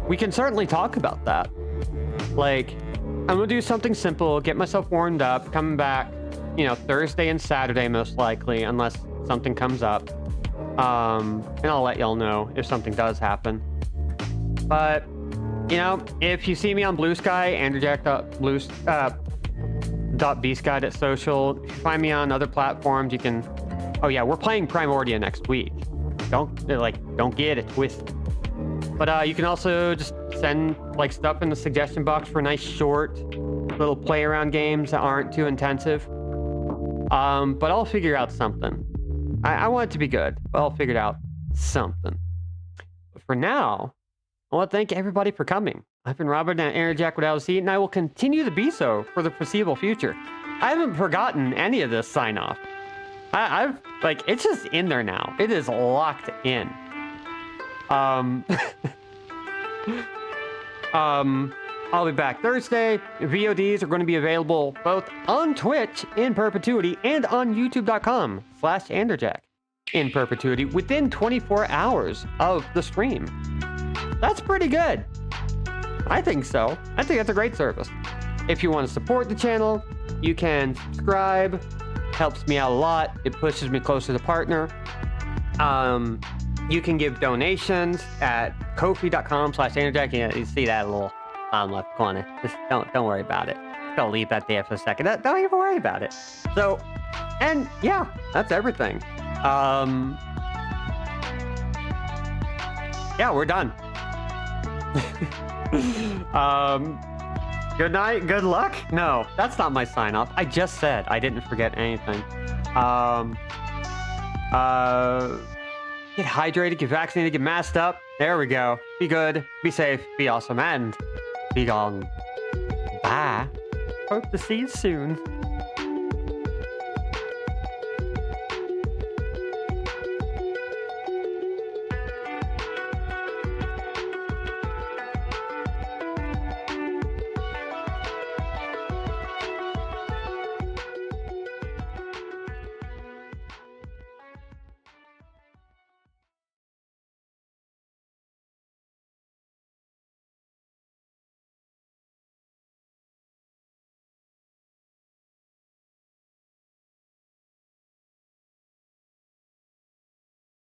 We can certainly talk about that. Like, I'm gonna do something simple, get myself warmed up, coming back, Thursday and Saturday most likely, unless something comes up. And I'll let y'all know if something does happen. But, if you see me on Blue Sky, andrewjack.bsky.social. If you find me on other platforms, you can... Oh yeah, we're playing Primordia next week. Don't get it twisted. But you can also just send stuff in the suggestion box for nice short little play around games that aren't too intensive. But I'll figure out something. I want it to be good, but I'll figure out something. But for now, I want to thank everybody for coming. I've been Robert and Andrewjack without a C, and I will continue to be so for the foreseeable future. I haven't forgotten any of this sign off. It's just in there now. It is locked in. I'll be back Thursday. VODs are going to be available both on Twitch in perpetuity and on youtube.com/Andrewjack in perpetuity within 24 hours of the stream. That's pretty good. I think so. I think that's a great service. If you want to support the channel, you can subscribe. Helps me out a lot. It pushes me closer to partner. You can give donations at ko-fi.com/Andrewjack. You see that little bottom left corner. Just don't worry about it. Just gonna leave that there for a second. Don't even worry about it. So, and yeah, that's everything. Yeah, we're done. Good night, good luck? No, that's not my sign off. I just said I didn't forget anything. Get hydrated, get vaccinated, get masked up. There we go. Be good, be safe, be awesome, and be gone. Bye. Hope to see you soon.